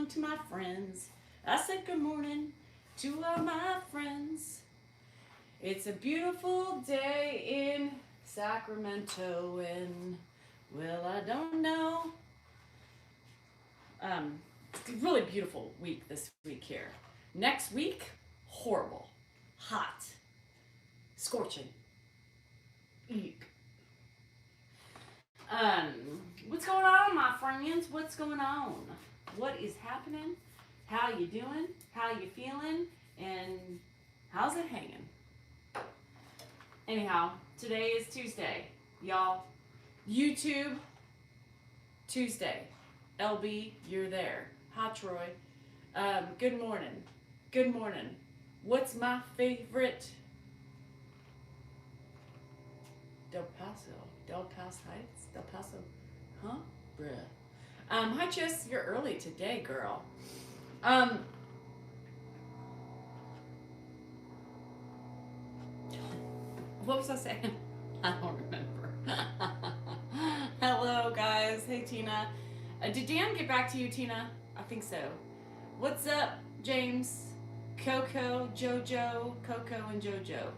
morning to my friends. I said good morning to all my friends. It's a beautiful day in Sacramento, and well, I don't know. It's a really beautiful week this week here. Next week, horrible, hot, scorching. Eek. What's going on, my friends? What's going on? What is happening? How you doing? How you feeling? And how's it hanging? Anyhow, today is Tuesday, y'all. YouTube Tuesday. LB, you're there. Hi, Troy. Good morning. Good morning. What's my favorite? Del Paso. Del Paso Heights? Del Paso. Huh? Bruh. Hi, Chis. You're early today, girl. Um, what was I saying? I don't remember. Hello, guys. Hey, Tina. Did Dan get back to you, Tina? I think so. What's up, James? Coco, Jojo, Coco, and Jojo.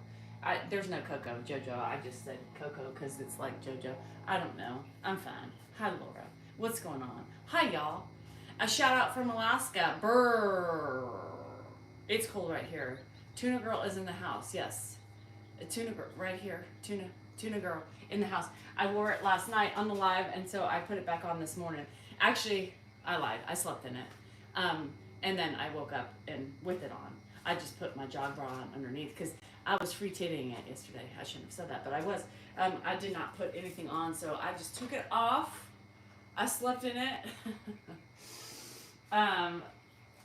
There's no Coco, Jojo. I just said Coco because it's like Jojo. I don't know. I'm fine. Hi, Laura. What's going on? Hi, y'all. A shout out from Alaska. Brrr. It's cold right here. Tuna Girl is in the house. Yes. A tuna girl right here. Tuna Girl in the house. I wore it last night on the live, and so I put it back on this morning. Actually, I lied. I slept in it. And then I woke up and with it on. I just put my jog bra on underneath because I was free tittying it yesterday. I shouldn't have said that, but I was. I did not put anything on, so I just took it off. I slept in it.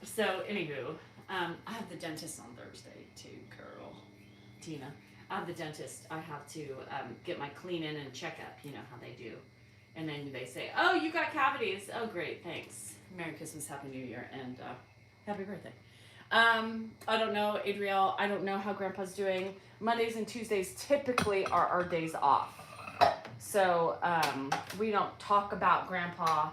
So anywho, I have the dentist on Thursday too, girl. Tina. I have the dentist. I have to get my clean in and checkup. You know how they do. And then they say, oh, you got cavities. Oh, great, thanks. Merry Christmas, Happy New Year, and happy birthday. I don't know, Adriel. I don't know how Grandpa's doing. Mondays and Tuesdays typically are our days off. So we don't talk about Grandpa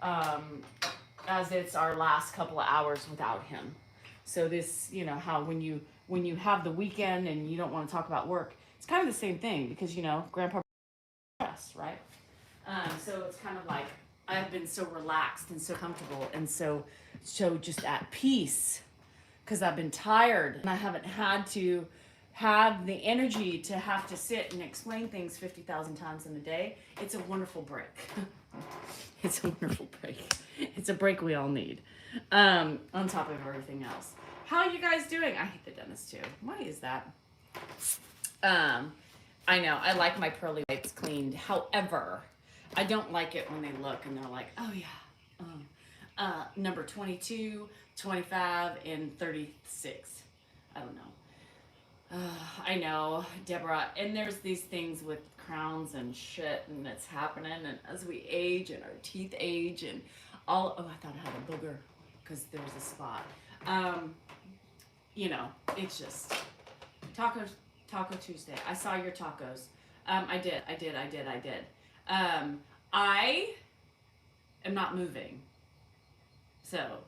as it's our last couple of hours without him. So this, you know, how when you have the weekend and you don't want to talk about work, it's kind of the same thing because, you know, Grandpa stressed, right? So it's kind of like I've been so relaxed and so comfortable and so just at peace because I've been tired and I haven't had to have the energy to have to sit and explain things 50,000 times in a day. It's a wonderful break. It's a wonderful break. It's a break we all need. On top of everything else. How are you guys doing? I hate the dentist too. Why is that? I know, I like my pearly whites cleaned. However, I don't like it when they look and they're like, oh yeah, number 22, 25, and 36. I don't know. I know, Deborah, and there's these things with crowns and shit, and it's happening, and as we age, and our teeth age, and all, oh, I thought I had a booger, because there's a spot. You know, it's just, Taco Tuesday. I saw your tacos. I did. I am not moving, so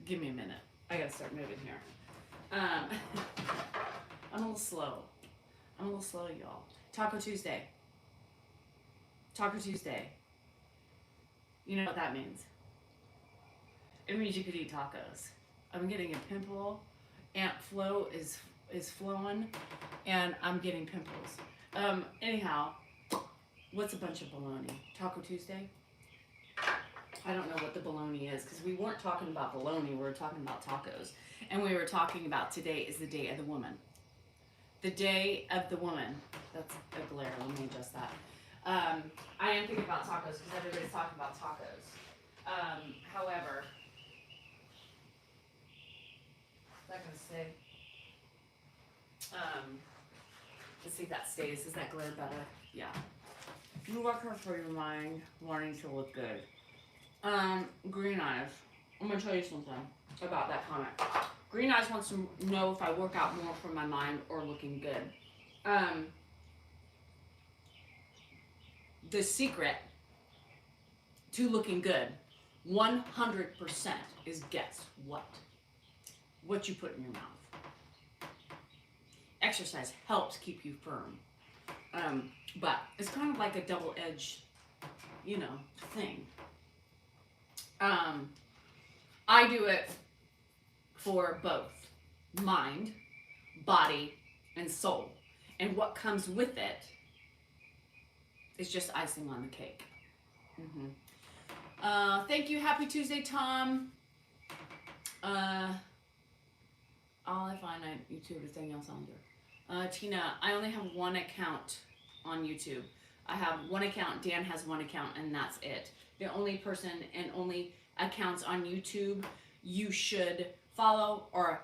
give me a minute. I gotta start moving here. I'm a little slow. Y'all. Taco Tuesday. You know what that means? It means you could eat tacos. I'm getting a pimple. Aunt Flo is flowing, and I'm getting pimples. Anyhow, what's a bunch of baloney? Taco Tuesday? I don't know what the baloney is because we weren't talking about baloney. We were talking about tacos, and we were talking about today is the day of the woman. The day of the woman. That's a glare. Let me adjust that. I am thinking about tacos because everybody's talking about tacos. However, is that gonna stay? Let's see if that stays. Is that glare better? Yeah. You work hard for your mind, wanting to look good. Green Eyes. I'm gonna tell you something about that comment. Green Eyes wants to know if I work out more for my mind or looking good. The secret to looking good 100% is guess what? What you put in your mouth. Exercise helps keep you firm. But it's kind of like a double-edged, thing. I do it for both mind, body, and soul. And what comes with it is just icing on the cake. Thank you. Happy Tuesday, Tom. All I find on YouTube, everything else on there. Tina, I only have one account on YouTube. I have one account. Dan has one account, and that's it. The only person and only accounts on YouTube you should follow are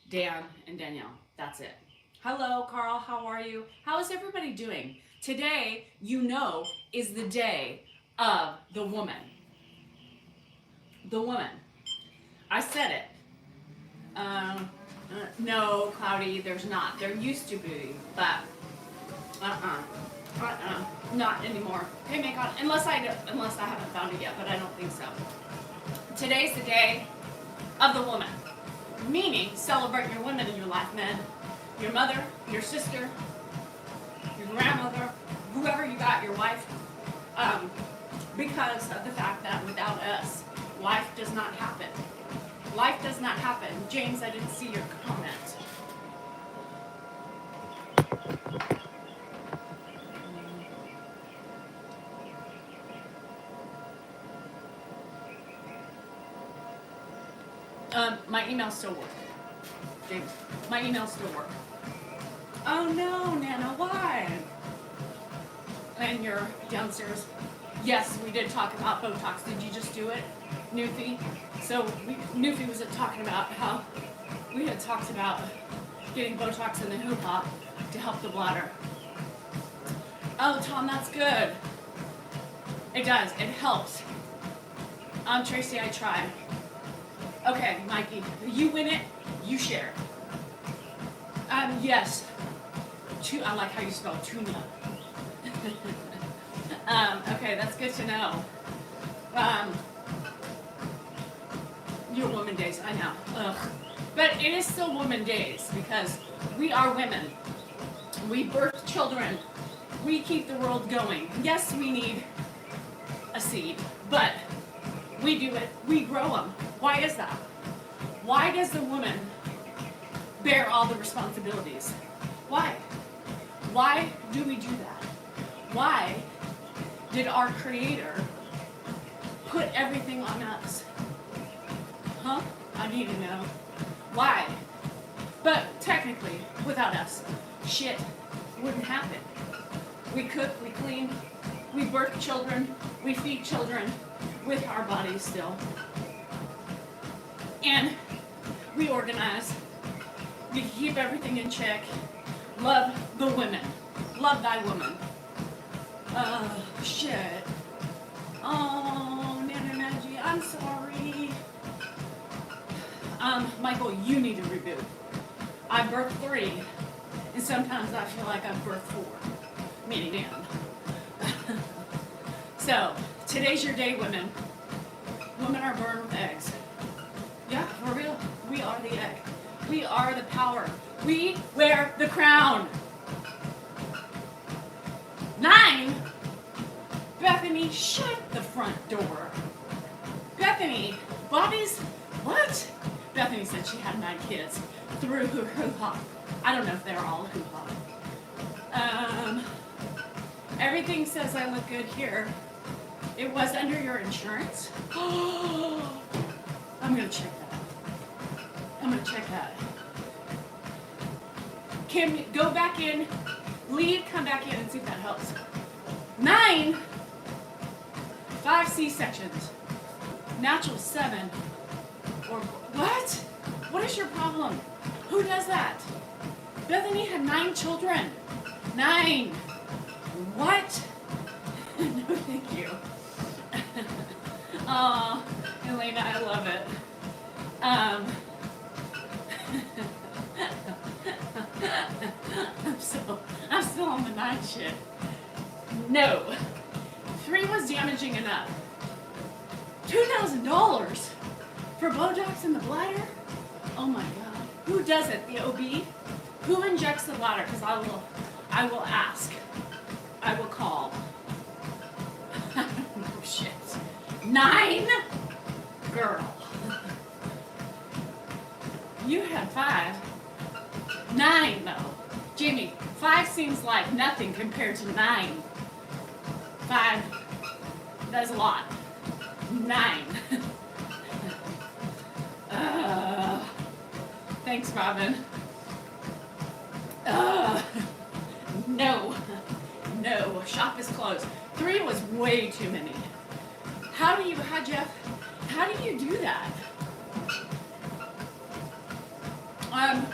Dan and Danielle. That's it. Hello, Carl. How are you? How is everybody doing? Today, is the day of the woman. The woman. I said it. No, Cloudy, there's not. There used to be, but not anymore. Hey, Macon, unless I haven't found it yet, but I don't think so. Today's the day of the woman, meaning celebrate your women in your life, men. Your mother, your sister, your grandmother, whoever you got, your wife, because of the fact that without us, life does not happen. Life does not happen. James, I didn't see your comment. My emails still work. James, my emails still work. Oh no, Nana, why? And you're downstairs. Yes, we did talk about Botox. Did you just do it, Newfie? So Newfie was talking about how we had talked about getting Botox in the hoo-ha to help the bladder. Oh, Tom, that's good. It does. It helps. Tracy, I try. Okay, Mikey, you win it, you share. Yes. I like how you spell tuna. Okay, that's good to know. Your woman days, I know. Ugh. But it is still woman days because we are women. We birth children. We keep the world going. Yes, we need a seed, but we do it. We grow them. Why is that? Why does the woman bear all the responsibilities? Why? Why do we do that? Why did our Creator put everything on us? Huh? I need to know. Why? But technically, without us, shit wouldn't happen. We cook, we clean, we birth children, we feed children with our bodies still. And we organize, we keep everything in check. Love the women. Love thy woman. Shit. Oh, Nana Maggie, I'm sorry. Michael, you need to reboot. I birthed 3, and sometimes I feel like I've birthed 4, meaning Dan. So, today's your day, women. Women are born with eggs. Yeah, for real. We are the egg. We are the power. We wear the crown. 9. Bethany, shut the front door. Bethany, Bobby's, what? Bethany said she had 9 kids through her hoo-ha. I don't know if they're all hoo-ha. Everything says I look good here. It was under your insurance? I'm going to check that. I'm going to check that. Kim, go back in, leave, come back in and see if that helps. 9. 5 C-sections. Natural 7. Or what? What is your problem? Who does that? Bethany had 9 children. 9. What? No, thank you. Oh, Elena, I love it. I'm still on the 9 shit. No. 3 was damaging enough. $2,000 for Botox in the bladder? Oh my God. Who does it? The OB? Who injects the bladder? Because I will ask. I will call. Oh shit. 9? Girl. You had 5. 9 though. Jamie, 5 seems like nothing compared to 9. 5, that's a lot. 9. Thanks, Robin. No. No, shop is closed. 3 was way too many. How do you do that?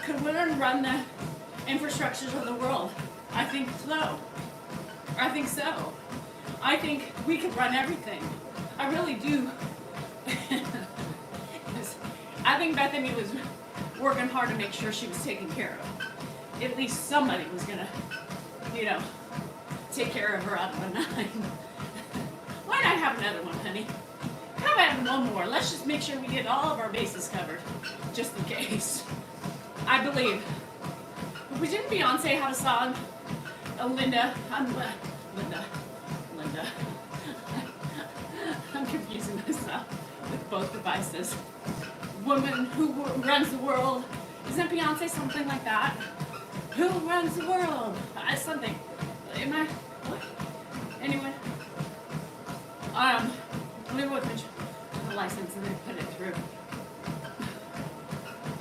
Could women run the infrastructures of the world? I think so. I think so. I think we could run everything. I really do. I think Bethany was working hard to make sure she was taken care of. At least somebody was gonna, take care of her out of a 9. Why not have another one, honey? How about one more? Let's just make sure we get all of our bases covered, just in case. I believe. We didn't Beyonce have a song? Linda. I'm confusing myself with both devices. Woman who runs the world. Isn't Beyonce something like that? Who runs the world? Something. Am I? What? Anyway. Let me look at the license and then put it through.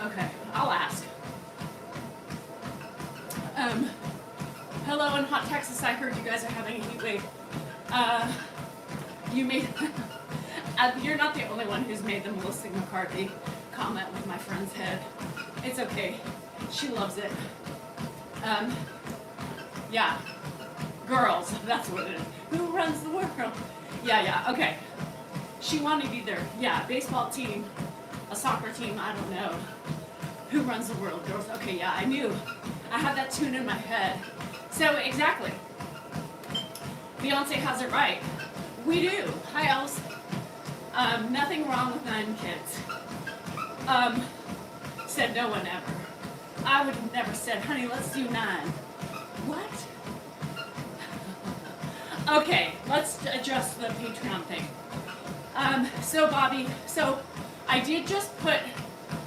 Okay, I'll ask. Hello in hot Texas. I heard you guys are having a heat wave. You made. You're not the only one who's made the Melissa McCarthy comment with my friend's head. It's okay. She loves it. Yeah. Girls. That's what it is. Who runs the world? Yeah. Okay. She wanted either. Yeah. Baseball team, a soccer team. I don't know. Who runs the world? Girls. Okay. Yeah. I knew. I had that tune in my head. So exactly. Beyonce has it right. We do. Hi, Alice. Nothing wrong with 9 kids. Said no one ever. I would have never said, honey, let's do 9. What? Okay, let's adjust the Patreon thing. So Bobby, I did just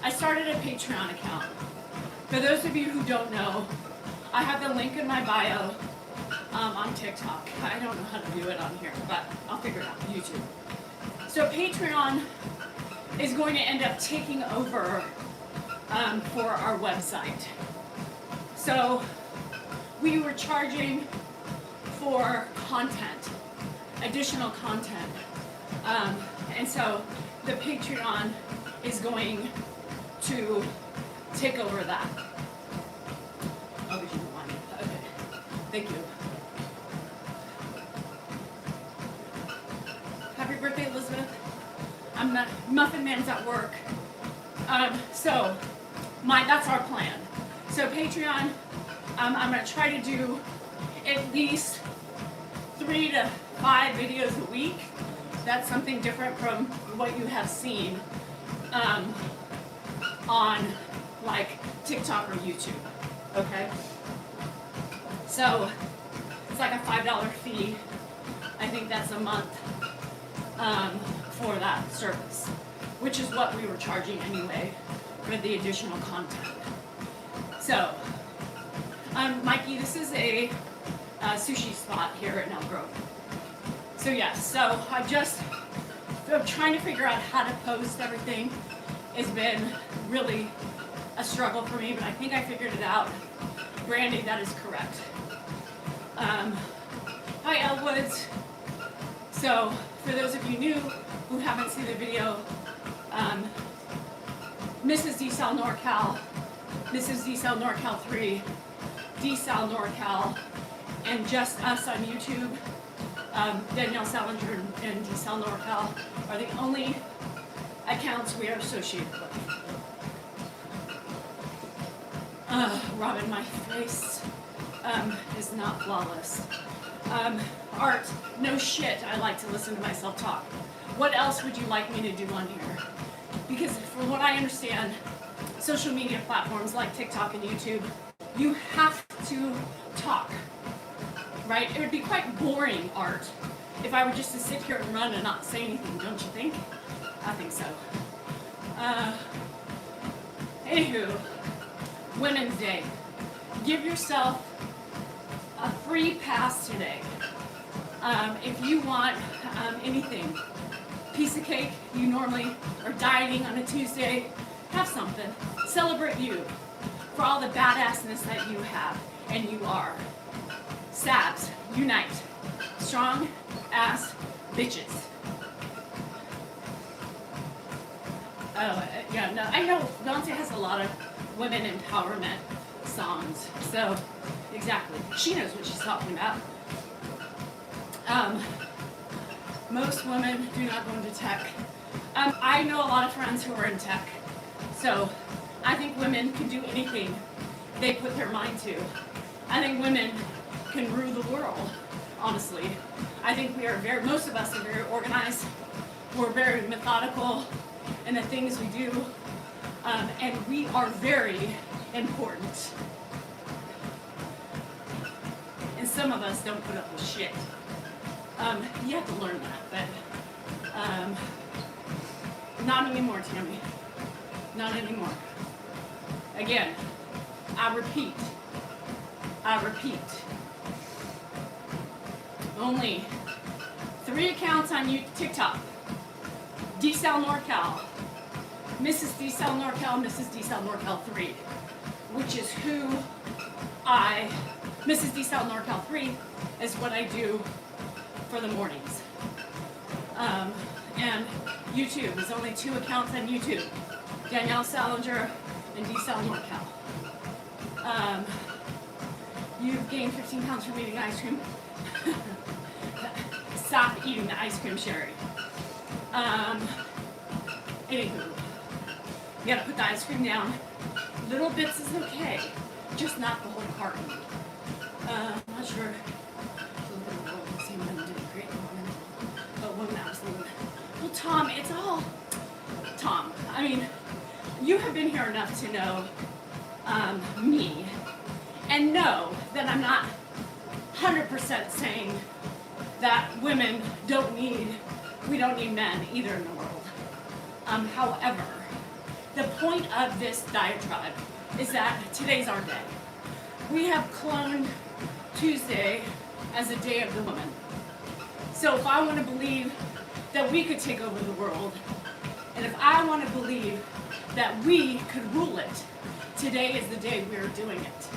I started a Patreon account. For those of you who don't know, I have the link in my bio on TikTok. I don't know how to do it on here, but I'll figure it out on YouTube. So Patreon is going to end up taking over for our website. So we were charging for content, additional content. And so the Patreon is going to take over that. Oh, did you want it? Okay. Thank you. Happy birthday, Elizabeth. Muffin Man's at work. So that's our plan. So Patreon, I'm going to try to do at least 3 to 5 videos a week. That's something different from what you have seen on like TikTok or YouTube. Okay? So it's like a $5 fee. I think that's a month for that service, which is what we were charging anyway for the additional content. So, Mikey, this is a sushi spot here in Elk Grove. So yes, so I'm trying to figure out how to post everything. It's been really a struggle for me, but I think I figured it out. Brandy, that is correct. Hi, Elwoods. So, for those of you new who haven't seen the video, Mrs. DeSal NorCal, Mrs. DeSal NorCal 3, DeSal NorCal, and just us on YouTube, Danielle Salinger and DeSal NorCal are the only accounts we are associated with. Robin, my face is not flawless. Art, no shit, I like to listen to myself talk. What else would you like me to do on here? Because from what I understand, social media platforms like TikTok and YouTube, you have to talk, right? It would be quite boring art if I were just to sit here and run and not say anything, don't you think? I think so. Anywho, Women's Day. Give yourself a free pass today. If you want anything, piece of cake, you normally are dieting on a Tuesday, have something. Celebrate you for all the badassness that you have and you are. Sabs, unite. Strong ass bitches. Oh, yeah, no, I know Beyonce has a lot of women empowerment songs, so exactly. She knows what she's talking about. Most women do not go into tech. I know a lot of friends who are in tech, so I think women can do anything they put their mind to. I think women can rule the world, honestly. I think most of us are very organized, we're very methodical in the things we do, and we are very important. And some of us don't put up with shit. You have to learn that, but not anymore, Tammy. Not anymore. Again, I repeat. Only 3 accounts on TikTok. DSal NorCal, Mrs. DSal NorCal, Mrs. DSal NorCal 3, which is who Mrs. DSal NorCal 3 is what I do for the mornings. And YouTube, there's only 2 accounts on YouTube, Danielle Salinger and DSal NorCal. You've gained 15 pounds from eating ice cream. Stop eating the ice cream, Sherry. Anywho, you gotta put the ice cream down. Little bits is okay, just not the whole carton. I'm not sure. But women absolutely. Well, Tom, it's all Tom. I mean, you have been here enough to know me and know that I'm not 100% saying that women we don't need men either in the world. However, the point of this diatribe is that today's our day. We have cloned Tuesday as a day of the woman. So if I want to believe that we could take over the world, and if I want to believe that we could rule it, today is the day we're doing it.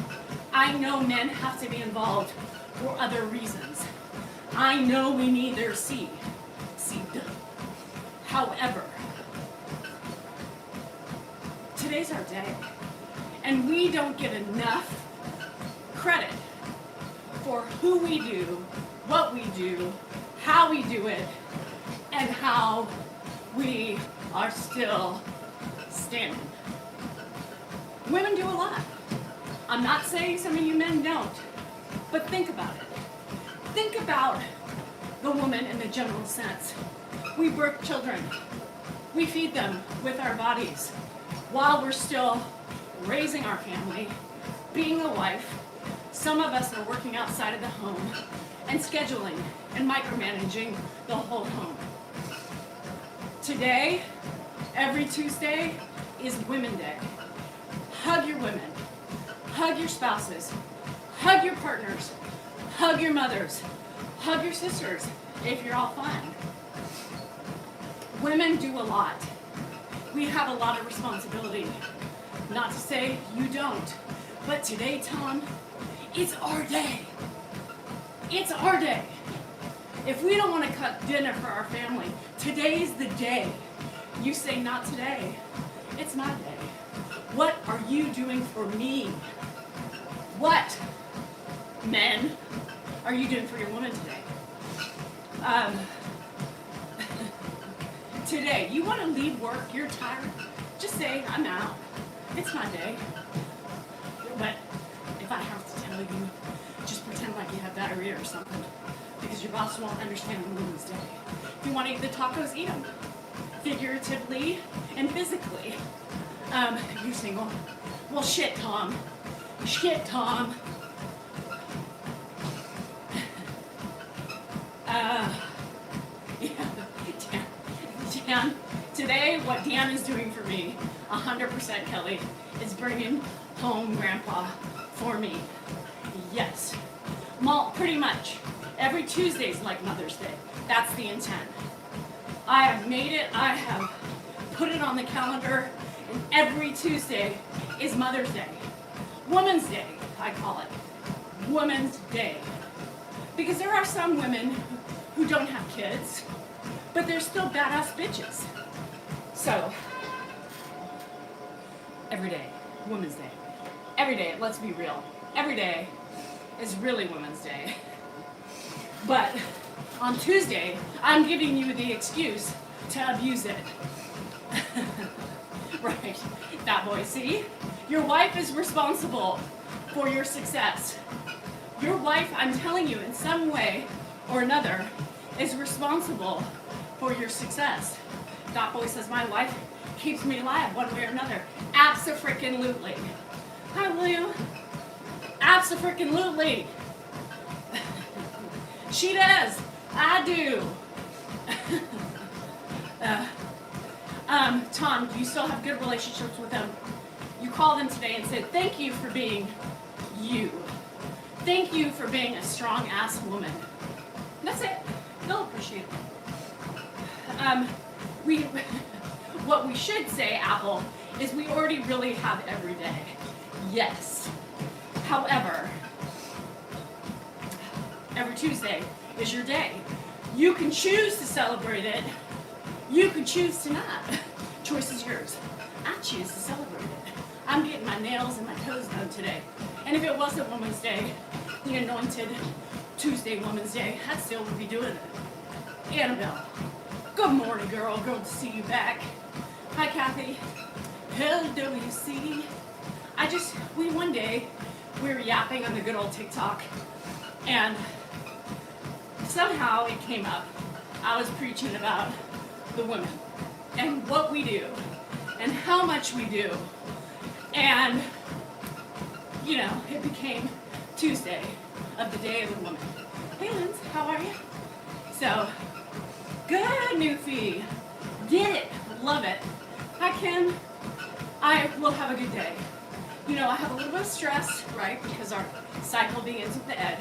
I know men have to be involved for other reasons. I know we need their seed. However, today's our day, and we don't get enough credit for who we do, what we do, how we do it, and how we are still standing. Women do a lot. I'm not saying some of you men don't, but think about it. Think about the woman in the general sense. We birth children. We feed them with our bodies while we're still raising our family, being a wife. Some of us are working outside of the home and scheduling and micromanaging the whole home. Today, every Tuesday, is Women's Day. Hug your women. Hug your spouses. Hug your partners. Hug your mothers. Hug your sisters if you're all fine. Women do a lot. We have a lot of responsibility. Not to say you don't, but today, Tom, it's our day. It's our day. If we don't want to cut dinner for our family, today's the day. You say not today. It's my day. What are you doing for me? What, men, are you doing for your woman today? Today, you want to leave work, you're tired, just say, I'm out. It's my day. But if I have to tell you, just pretend like you have diarrhea or something. because your boss won't understand on Women's Day. If you want to eat the tacos, eat them. Figuratively and physically. You single? Well, shit, Tom. Shit, Tom. Yeah, Dan, today what Dan is doing for me, 100% Kelly, is bringing home Grandpa for me. Yes. Pretty much. Every Tuesday is like Mother's Day. That's the intent. I have made it, I have put it on the calendar, and every Tuesday is Mother's Day. Women's Day, I call it. Women's Day. Because there are some women who don't have kids, but they're still badass bitches. So, every day, Women's Day. Every day, let's be real. Every day is really Women's Day. But on Tuesday, I'm giving you the excuse to abuse it. Right, that boy, see? Your wife is responsible for your success. Your wife, I'm telling you, in some way or another, is responsible for your success. That boy says, my wife keeps me alive one way or another. Abso-freaking-lutely. Hi, William. Abso-freaking-lutely. She does. I do. Tom, do you still have good relationships with them? You called them today and said, thank you for being you. Thank you for being a strong-ass woman. That's it. They'll appreciate it. What we should say, Apple, is we already really have every day. Yes. However, every Tuesday is your day. You can choose to celebrate it. You can choose to not. Choice is yours. I choose to celebrate it. I'm getting my nails and my toes done today. And if it wasn't Women's Day, the anointed Tuesday Women's Day, I still would be doing it. Annabelle, good morning, girl. Good to see you back. Hi, Kathy. LWC. One day, we were yapping on the good old TikTok, and somehow it came up. I was preaching about the women and what we do and how much we do. And, you know, it became Tuesday of the Day of the Woman. Hey, Linz, how are you? So, good, Newfie. Get it. Love it. Hi, Kim. I will have a good day. You know, I have a little bit of stress, right, because our cycle begins with the ed.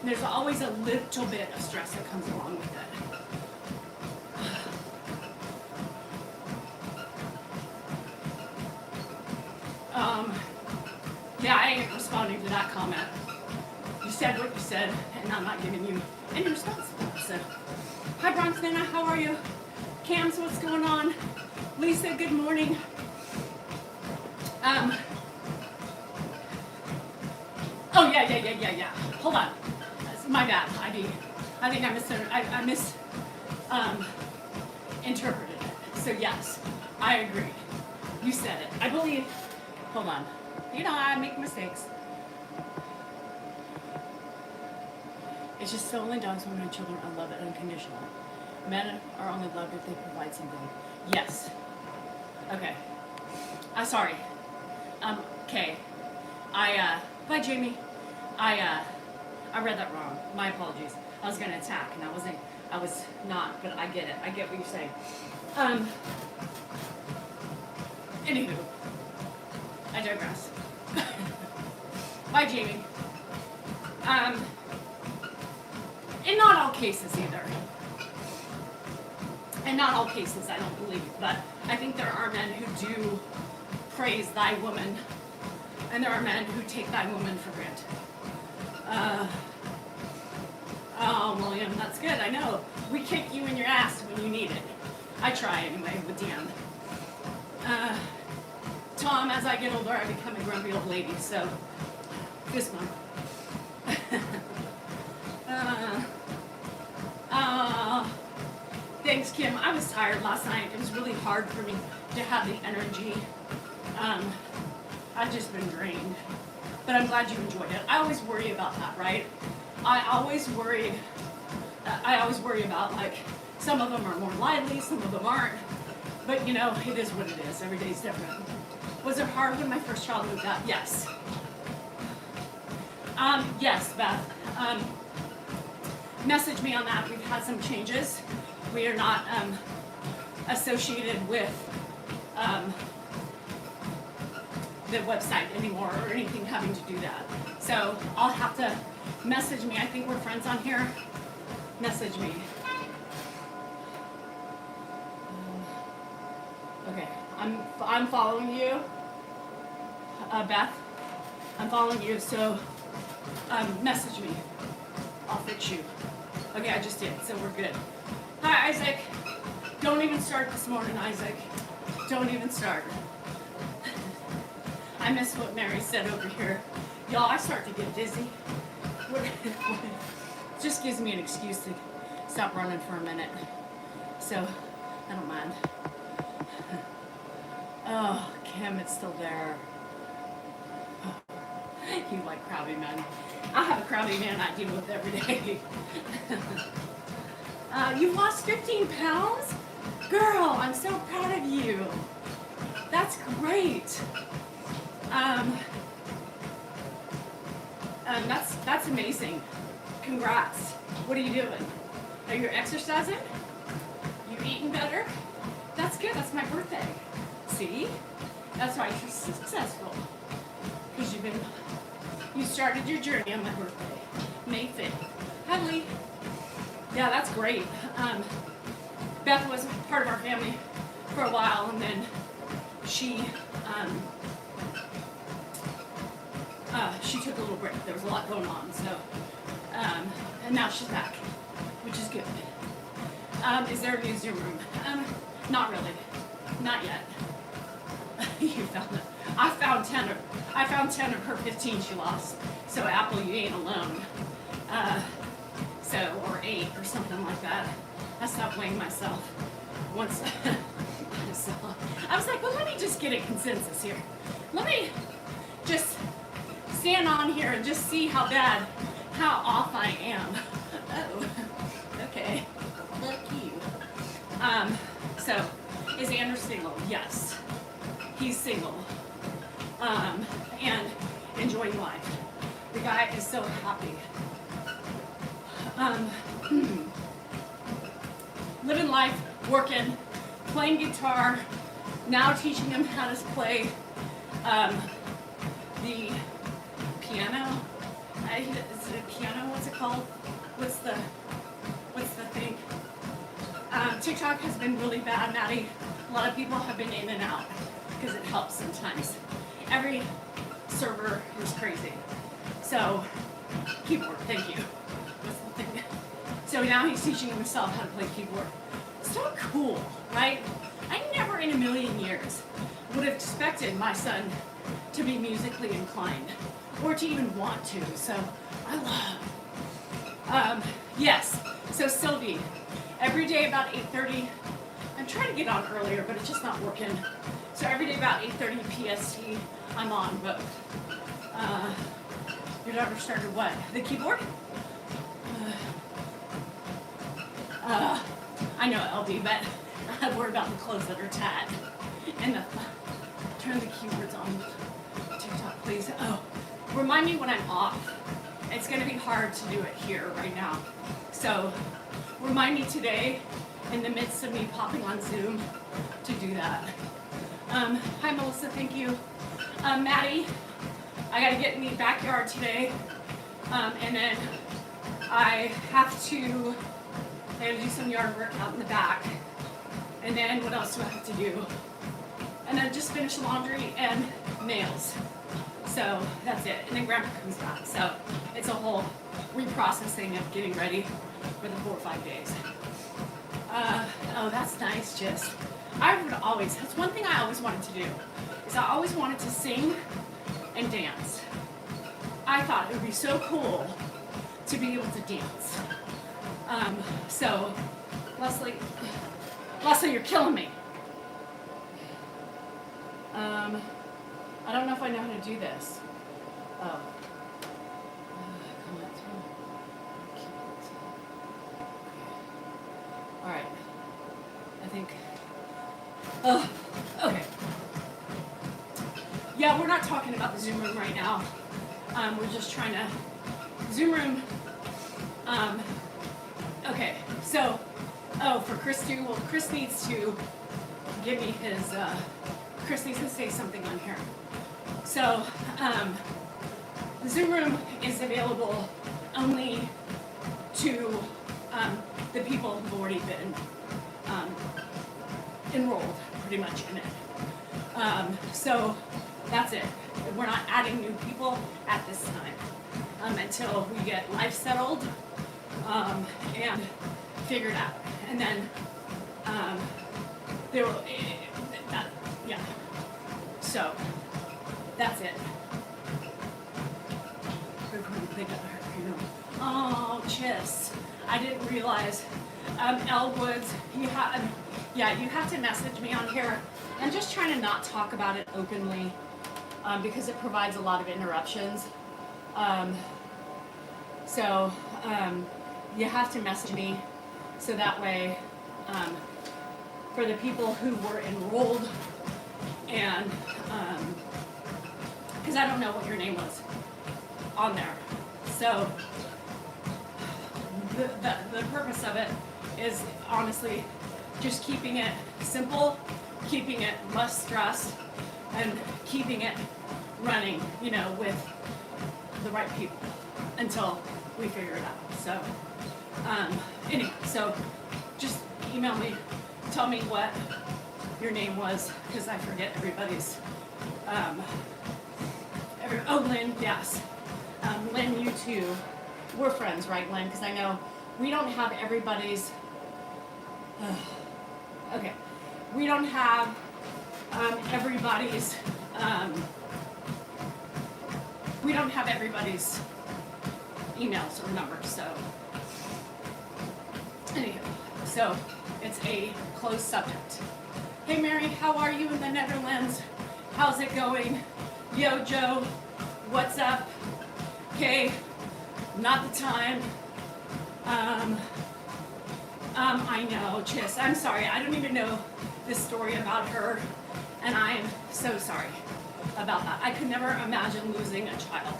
And there's always a little bit of stress that comes along with it. Yeah, I ain't responding to that comment. You said what you said, and I'm not giving you any response to that. So, hi, Bronx Nana, how are you? Cams, what's going on? Lisa, good morning. Oh, yeah. Hold on. That's my bad. I think I misinterpreted it. So, yes, I agree. You said it. I believe. Hold on. You know, I make mistakes. It's just so only dogs, women, and children are loved unconditionally. Men are only loved if they provide something. Yes. Okay. I'm sorry. Okay. Bye, Jamie. I read that wrong. My apologies. I was gonna attack, and I was not, but I get it. I get what you're saying. Anywho, I digress. Bye, Jamie. In not all cases either. In not all cases, I don't believe, but I think there are men who do praise thy woman, and there are men who take thy woman for granted. Oh, William, that's good, I know. We kick you in your ass when you need it. I try anyway with Dan. Tom, as I get older, I become a grumpy old lady, so fist bump. Thanks, Kim. I was tired last night. It was really hard for me to have the energy. I've just been drained. But I'm glad you enjoyed it. I always worry about that, right? I always worry I always worry about, like, some of them are more lively, some of them aren't. But, you know, it is what it is. Every day's different. Was it hard when my first child moved out? Yes. Yes, Beth. Message me on that. We've had some changes. We are not associated with the website anymore or anything having to do that. So I'll have to message me. I think we're friends on here. Message me. Okay, I'm following you, Beth. I'm following you. So message me. I'll fix you. Okay, I just did. So we're good. Hi, Isaac. Don't even start this morning, Isaac. Don't even start. I miss what Mary said over here. Y'all, I start to get dizzy. Just gives me an excuse to stop running for a minute. So, I don't mind. Oh, Kim, it's still there. Oh, you like crabby men. I have a crabby man I deal with every day. You've lost 15 pounds? Girl, I'm so proud of you. That's great. That's amazing. Congrats. What are you doing? Are you exercising? You eating better? That's good. That's my birthday. See? That's why you're successful. Because you started your journey on my birthday, May 5th. Hi, Lee. Yeah, that's great. Beth was part of our family for a while, and then she took a little break. There was a lot going on, so and now she's back, which is good. Is there a museum room? Not really, not yet. You found it. I found 10 of her 15 she lost. So Apple, you ain't alone. Or 8 or something like that. I stopped weighing myself once. I was like, well, let me just get a consensus here. Let me just stand on here and just see how off I am. Oh, okay. Look you. So, is Andrew single? Yes. He's single. And enjoying life. The guy is so happy. Living life, working, playing guitar, now teaching him how to play the piano. Is it a piano? What's it called? What's the thing? TikTok has been really bad, Maddie. A lot of people have been in and out because it helps sometimes. Every server is crazy. So, keyboard, thank you. What's the thing? So now he's teaching himself how to play keyboard. So cool, right? I never in a million years would have expected my son to be musically inclined or to even want to. So I love. Yes. So Sylvie, every day about 8:30. I'm trying to get on earlier, but it's just not working. So every day about 8:30 PST, I'm on both. Your daughter started what? The keyboard? I know LB, but I worry about the clothes that are tagged. And turn the keywords on TikTok, please. Oh, remind me when I'm off. It's going to be hard to do it here right now. So remind me today, in the midst of me popping on Zoom, to do that. Hi, Melissa. Thank you. Maddie, I got to get in the backyard today. And then I have to do some yard work out in the back. And then what else do I have to do? And then just finish laundry and nails. So that's it. And then Grandpa comes back. So it's a whole reprocessing of getting ready for the 4 or 5 days. Oh, that's nice, Just. That's one thing I always wanted to do, is I always wanted to sing and dance. I thought it would be so cool to be able to dance. So, Leslie, you're killing me. I don't know if I know how to do this. Oh. Okay. Yeah, we're not talking about the Zoom room right now. We're just trying to Zoom room. Okay, so for Chris too. Well, Chris needs to give me his. Chris needs to say something on here. So the Zoom room is available only to the people who've already been enrolled pretty much in it. So that's it. We're not adding new people at this time until we get life settled and figured out. And then there will, yeah. So that's it. Oh, Chiss. I didn't realize. Elwoods, you have to message me on here. I'm just trying to not talk about it openly because it provides a lot of interruptions. So you have to message me so that way for the people who were enrolled and because I don't know what your name was on there. So the purpose of it is honestly just keeping it simple, keeping it less stressed, and keeping it running, with the right people until we figure it out. So anyway, so just email me, tell me what your name was, because I forget everybody's. Lynn, yes. Lynn, you too. We're friends, right, Lynn? Because I know we don't have everybody's. Okay, we don't have everybody's. We don't have everybody's emails or numbers, so. Anywho, so it's a closed subject. Hey Mary, how are you in the Netherlands? How's it going? Yo Joe, what's up? Okay, not the time. I know, Chiss, I'm sorry, I don't even know this story about her, and I am so sorry about that. I could never imagine losing a child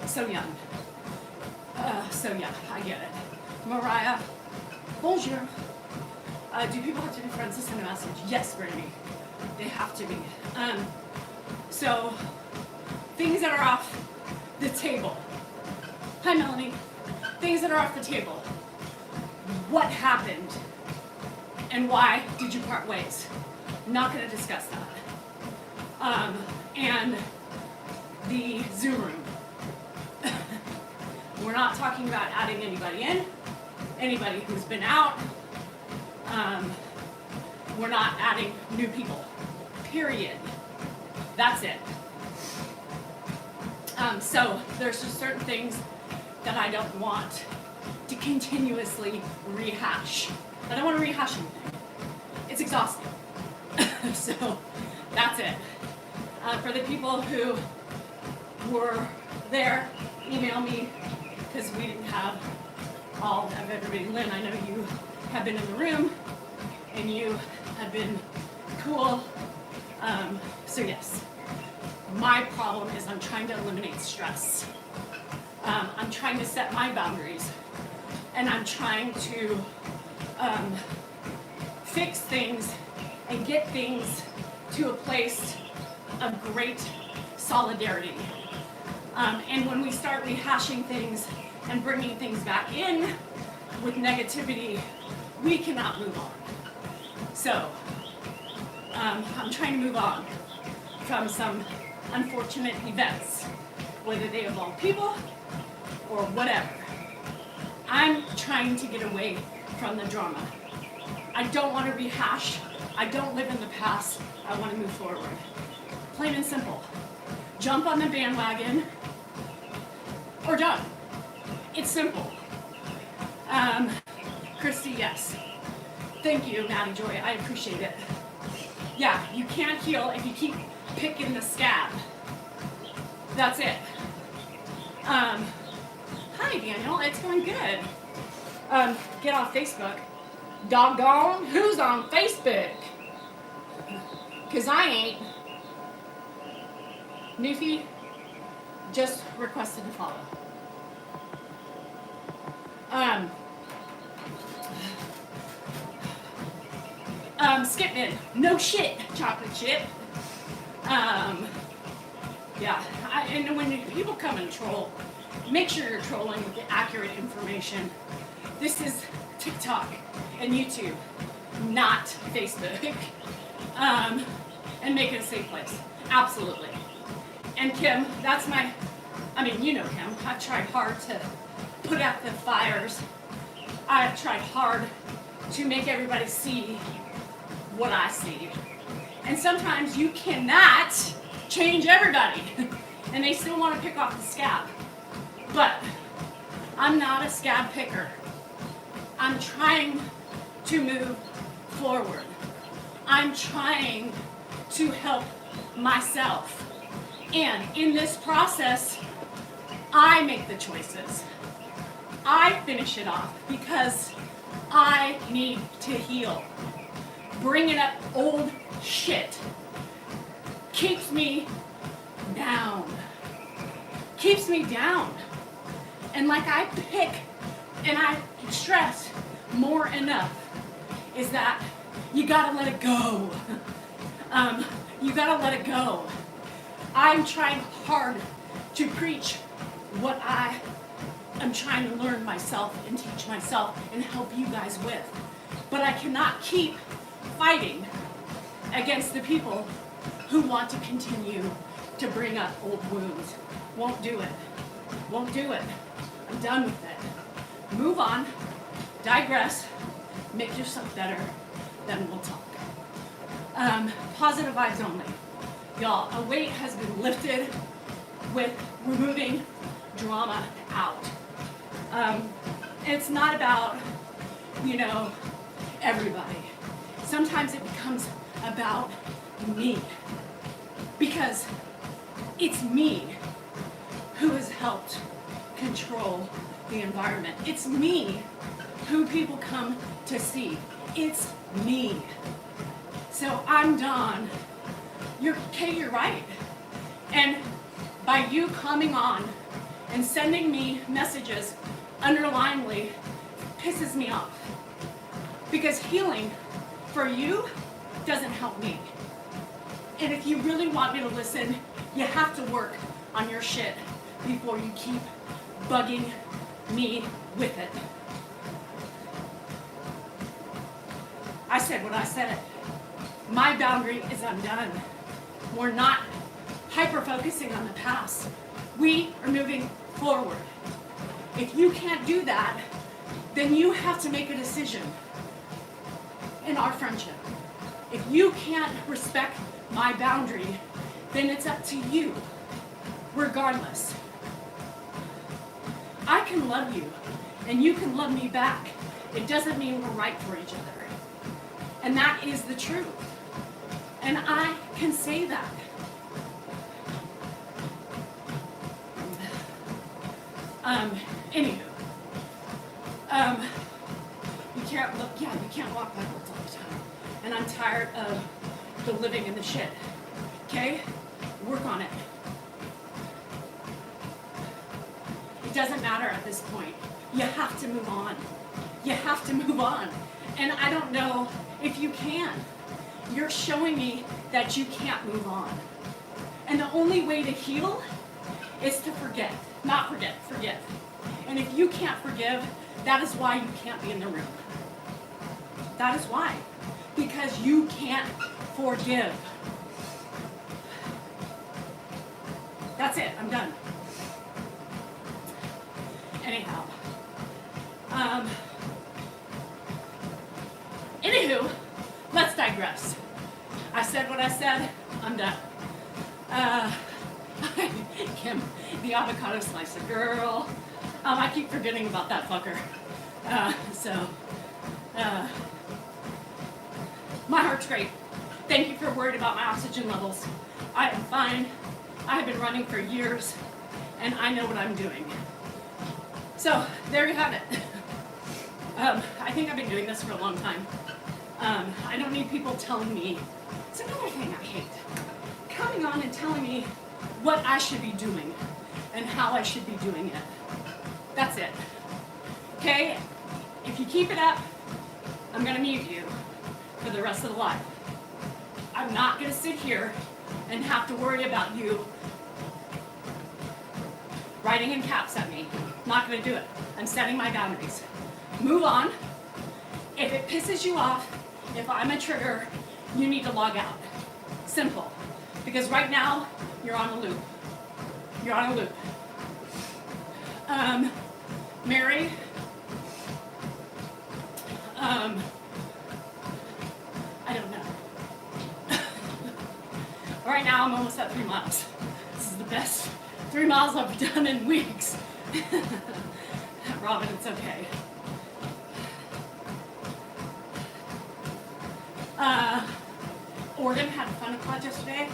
so young. So yeah, I get it. Mariah, bonjour. Do people have to be friends to send a message? Yes, Brittany, they have to be. So, things that are off the table. Hi, Melanie. Things that are off the table. What happened and why did you part ways? Not going to discuss that. And the Zoom room. We're not talking about adding anybody in, anybody who's been out. We're not adding new people, period. That's it. So there's just certain things that I don't want to continuously rehash. I don't want to rehash anything. It's exhausting. So that's it. For the people who were there, email me, because we didn't have all of everybody. Lynn, I know you have been in the room, and you have been cool. So yes, my problem is I'm trying to eliminate stress. I'm trying to set my boundaries, and I'm trying to fix things and get things to a place of great solidarity. And when we start rehashing things and bringing things back in with negativity, we cannot move on. So I'm trying to move on from some unfortunate events, whether they involve people or whatever. I'm trying to get away from the drama. I don't want to rehash. I don't live in the past. I want to move forward. Plain and simple. Jump on the bandwagon or don't. It's simple. Christy, yes. Thank you, Maddie Joy. I appreciate it. Yeah, you can't heal if you keep picking the scab. That's it. Hi, Daniel. It's going good. Get off Facebook. Doggone, who's on Facebook? Because I ain't. Newfie just requested to follow. Skipman, no shit, chocolate chip. Yeah, and when people come and troll, make sure you're trolling with the accurate information. This is TikTok and YouTube, not Facebook. And make it a safe place, absolutely. And Kim, that's you know Kim, I've tried hard to put out the fires. I've tried hard to make everybody see what I see. And sometimes you cannot change everybody. And they still want to pick off the scab. But I'm not a scab picker. I'm trying to move forward. I'm trying to help myself. And in this process, I make the choices. I finish it off because I need to heal. Bringing up old shit keeps me down. Keeps me down. And like I pick and I stress more enough is that you gotta let it go. You gotta let it go. I'm trying hard to preach what I am trying to learn myself and teach myself and help you guys with. But I cannot keep fighting against the people who want to continue to bring up old wounds. Won't do it. Won't do it. I'm done with it. Move on. Digress. Make yourself better. Then we'll talk. Positive vibes only. Y'all, a weight has been lifted with removing drama out. It's not about, everybody. Sometimes it becomes about me. Because it's me who has helped control the environment. It's me who people come to see. It's me. So I'm done. You're right. And by you coming on and sending me messages underlinedly pisses me off. Because healing for you doesn't help me. And if you really want me to listen, you have to work on your shit before you keep bugging me with it. I said what I said. My boundary is I'm done. We're not hyper-focusing on the past. We are moving forward. If you can't do that, then you have to make a decision in our friendship. If you can't respect my boundary, then it's up to you, regardless. I can love you, and you can love me back. It doesn't mean we're right for each other. And that is the truth. And I can say that. Anywho. You can't walk backwards all the time. And I'm tired of the living in the shit. Okay? Work on it. It doesn't matter at this point. You have to move on. You have to move on. And I don't know if you can. You're showing me that you can't move on. And the only way to heal is to forget. Not forget, forgive. And if you can't forgive, that is why you can't be in the room. That is why. Because you can't forgive. That's it. I'm done. Anyhow. Anywho, let's digress. I said what I said. I'm done. Kim, the avocado slicer girl. I keep forgetting about that fucker. My heart's great. Thank you for worried about my oxygen levels. I am fine. I have been running for years, and I know what I'm doing. So, there you have it. I think I've been doing this for a long time. I don't need people telling me It's another thing I hate. Coming on and telling me what I should be doing and how I should be doing it. That's it. Okay? If you keep it up, I'm gonna mute you for the rest of the life. I'm not gonna sit here and have to worry about you writing in caps at me. Not gonna do it. I'm setting my boundaries. Move on. If it pisses you off, if I'm a trigger, you need to log out. Simple. Because right now, you're on a loop. You're on a loop. Mary, I don't know. Right now, I'm almost at 3 miles. This is the best 3 miles I've done in weeks. Robin, it's okay. Oregon had a fun class yesterday.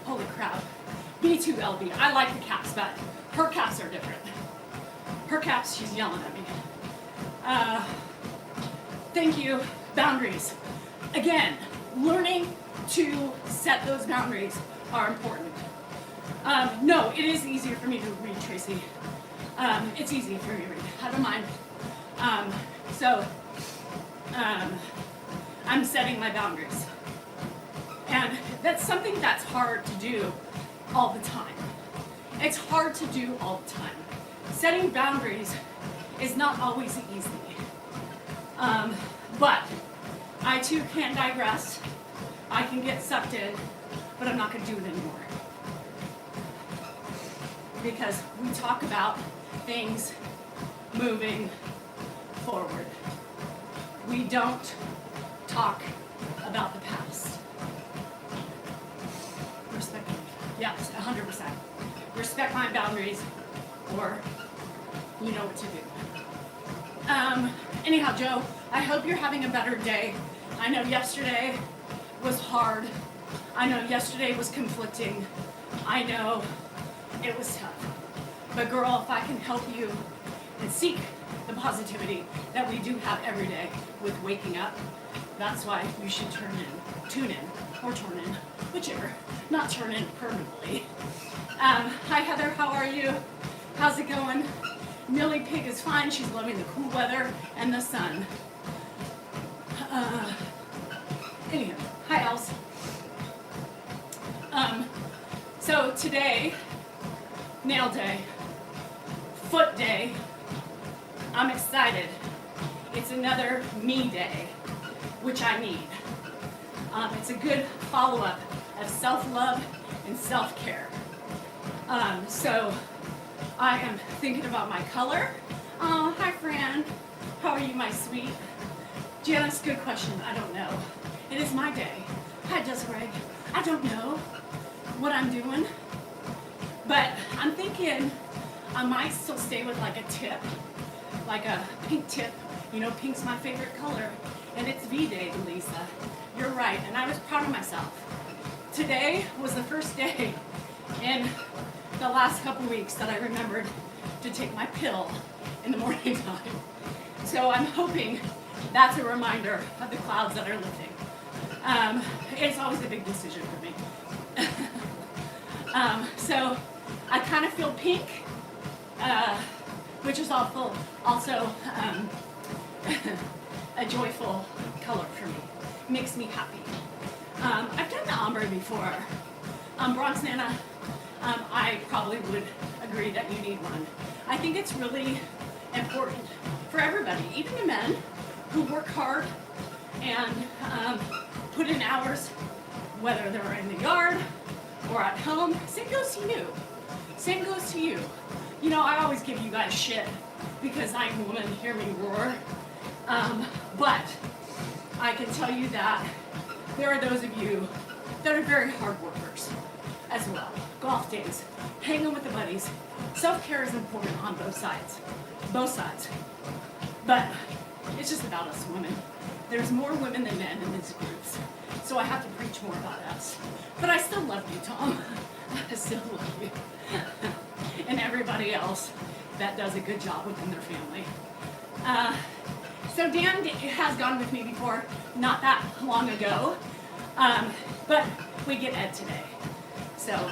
Holy crap. B2LB. I like the caps, but her caps are different. Her caps, she's yelling at me. Thank you. Boundaries. Again, learning to set those boundaries are important. No, it is easier for me to read, Tracy. It's easy for me to read. I don't mind. I'm setting my boundaries. And that's something that's hard to do all the time. It's hard to do all the time. Setting boundaries is not always easy. But I too can digress. I can get sucked in, but I'm not gonna do it anymore. Because we talk about things moving forward. We don't talk about the past. Respect me. Yes, 100%. Respect my boundaries, or you know what to do. Anyhow, Joe, I hope you're having a better day. I know yesterday was hard. I know yesterday was conflicting. I know it was tough. But girl, if I can help you and seek the positivity that we do have every day with waking up, that's why you should tune in, or turn in, whichever. Not turn in permanently. Hi Heather, how are you? How's it going? Millie Pig is fine. She's loving the cool weather and the sun. Anywho, hi Els. So today, nail day, foot day, I'm excited. It's another me day, which I need. It's a good follow-up of self-love and self-care. So I am thinking about my color. Oh, hi Fran. How are you, my sweet? Janice, good question. I don't know. It is my day. Hi, Desiree. I don't know what I'm doing, but I'm thinking I might still stay with like a tip, like a pink tip. You know, pink's my favorite color, and it's V-Day, Lisa. You're right, and I was proud of myself. Today was the first day in the last couple weeks that I remembered to take my pill in the morning time. So I'm hoping that's a reminder of the clouds that are lifting. It's always a big decision for me. So I kind of feel pink, which is also a joyful color for me. Makes me happy. I've done the ombre before. Bronx Nana, I probably would agree that you need one. I think it's really important for everybody, even the men who work hard and put in hours, whether they're in the yard or at home. Same goes to you. Same goes to you. You know, I always give you guys shit because I'm a woman, hear me roar. But I can tell you that there are those of you that are very hard workers as well. Golf days, hanging with the buddies. Self-care is important on both sides. Both sides. But it's just about us women. There's more women than men in these groups. So I have to preach more about us. But I still love you, Tom. I still love you. And everybody else that does a good job within their family. So Dan has gone with me before, not that long ago. But we get Ed today. So,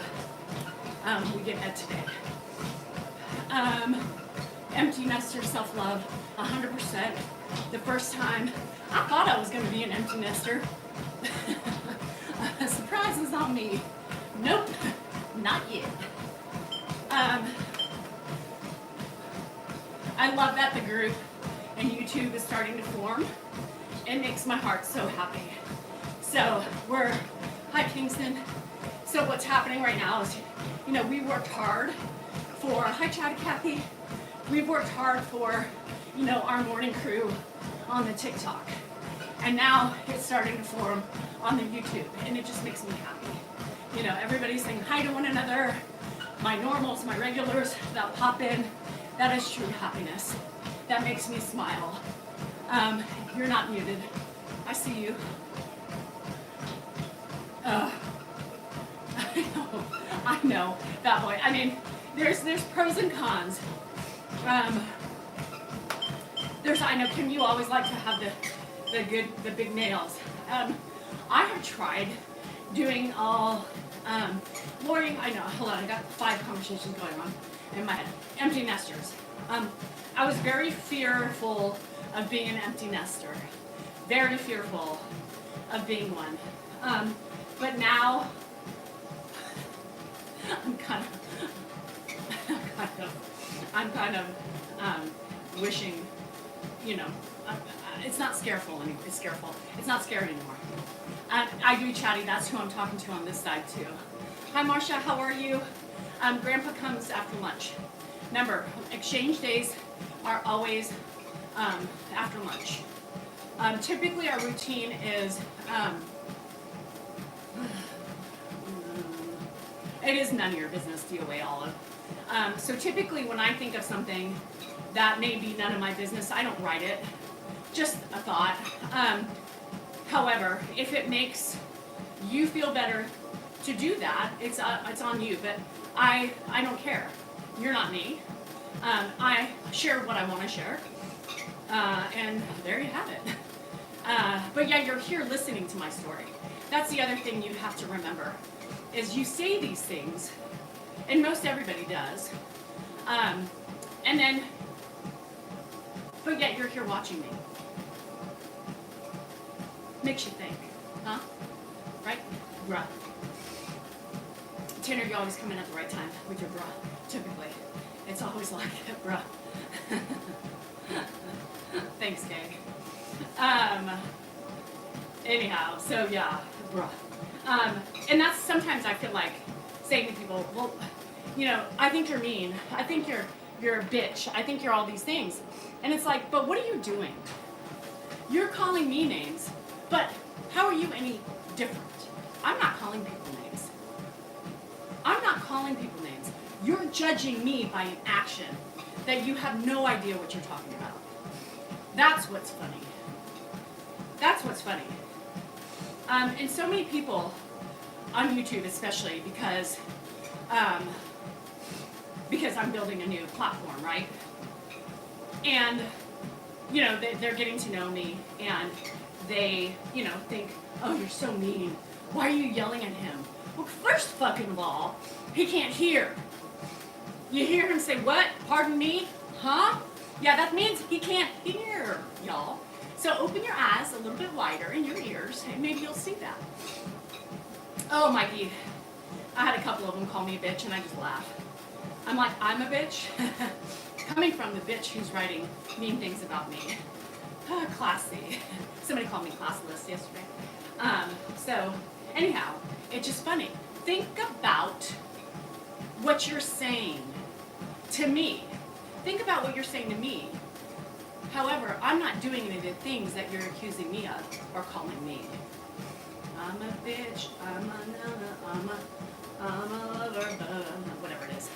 we get Ed today. Empty nester self-love, 100%. The first time, I thought I was going to be an empty nester. Surprise is on me. Nope, not yet. I love that the group and YouTube is starting to form. It makes my heart so happy. So hi Kingston. So what's happening right now is, you know, we worked hard for, hi Chad Kathy. We've worked hard for, you know, our morning crew on the TikTok. And now it's starting to form on the YouTube, and it just makes me happy. You know, everybody's saying hi to one another, my normals, my regulars that pop in. That is true happiness. That makes me smile. You're not muted. I see you. I know, that boy. I mean, there's pros and cons. I know, Kim, you always like to have the big nails. I have tried doing all, Lori, I know, hold on, I got 5 conversations going on in my head. Empty nesters. I was very fearful of being an empty nester. Very fearful of being one. But now, I'm kind of wishing, you know, it's not scareful anymore. It's scareful. It's not scary anymore. I agree, Chatty. That's who I'm talking to on this side too. Hi, Marcia. How are you? Grandpa comes after lunch. Remember, exchange days are always after lunch. Typically, our routine is. It is none of your business, DOA Olive. So typically, when I think of something that may be none of my business, I don't write it. Just a thought. However, if it makes you feel better to do that, it's on you. But I don't care. You're not me. I share what I want to share, and there you have it. But yeah, you're here listening to my story. That's the other thing you have to remember, is you say these things, and most everybody does, and then, but yet you're here watching me. Makes you think, huh? Right? Bruh. Tanner, you always come in at the right time with your bruh, typically. It's always like, bruh. Thanks, gang. Anyhow, so yeah, bruh. And that's sometimes I feel like saying to people, well, you know, I think you're mean. I think you're a bitch. I think you're all these things. And it's like, but what are you doing? You're calling me names, but how are you any different? I'm not calling people names. I'm not calling people names. You're judging me by an action that you have no idea what you're talking about. That's what's funny. That's what's funny. And so many people on YouTube, especially because I'm building a new platform, right? And you know, they're getting to know me, and they, you know, think, oh, you're so mean. Why are you yelling at him? Well, first fucking of all, he can't hear. You hear him say, what? Pardon me? Huh? Yeah, that means he can't hear, y'all. So open your eyes a little bit wider and your ears, and maybe you'll see that. Oh, Mikey. I had a couple of them call me a bitch, and I just laugh. I'm like, I'm a bitch? Coming from the bitch who's writing mean things about me. Classy. Somebody called me classless yesterday. So, anyhow, it's just funny. Think about what you're saying to me. Think about what you're saying to me. However, I'm not doing any of the things that you're accusing me of or calling me. I'm a bitch, I'm a lover, whatever it is.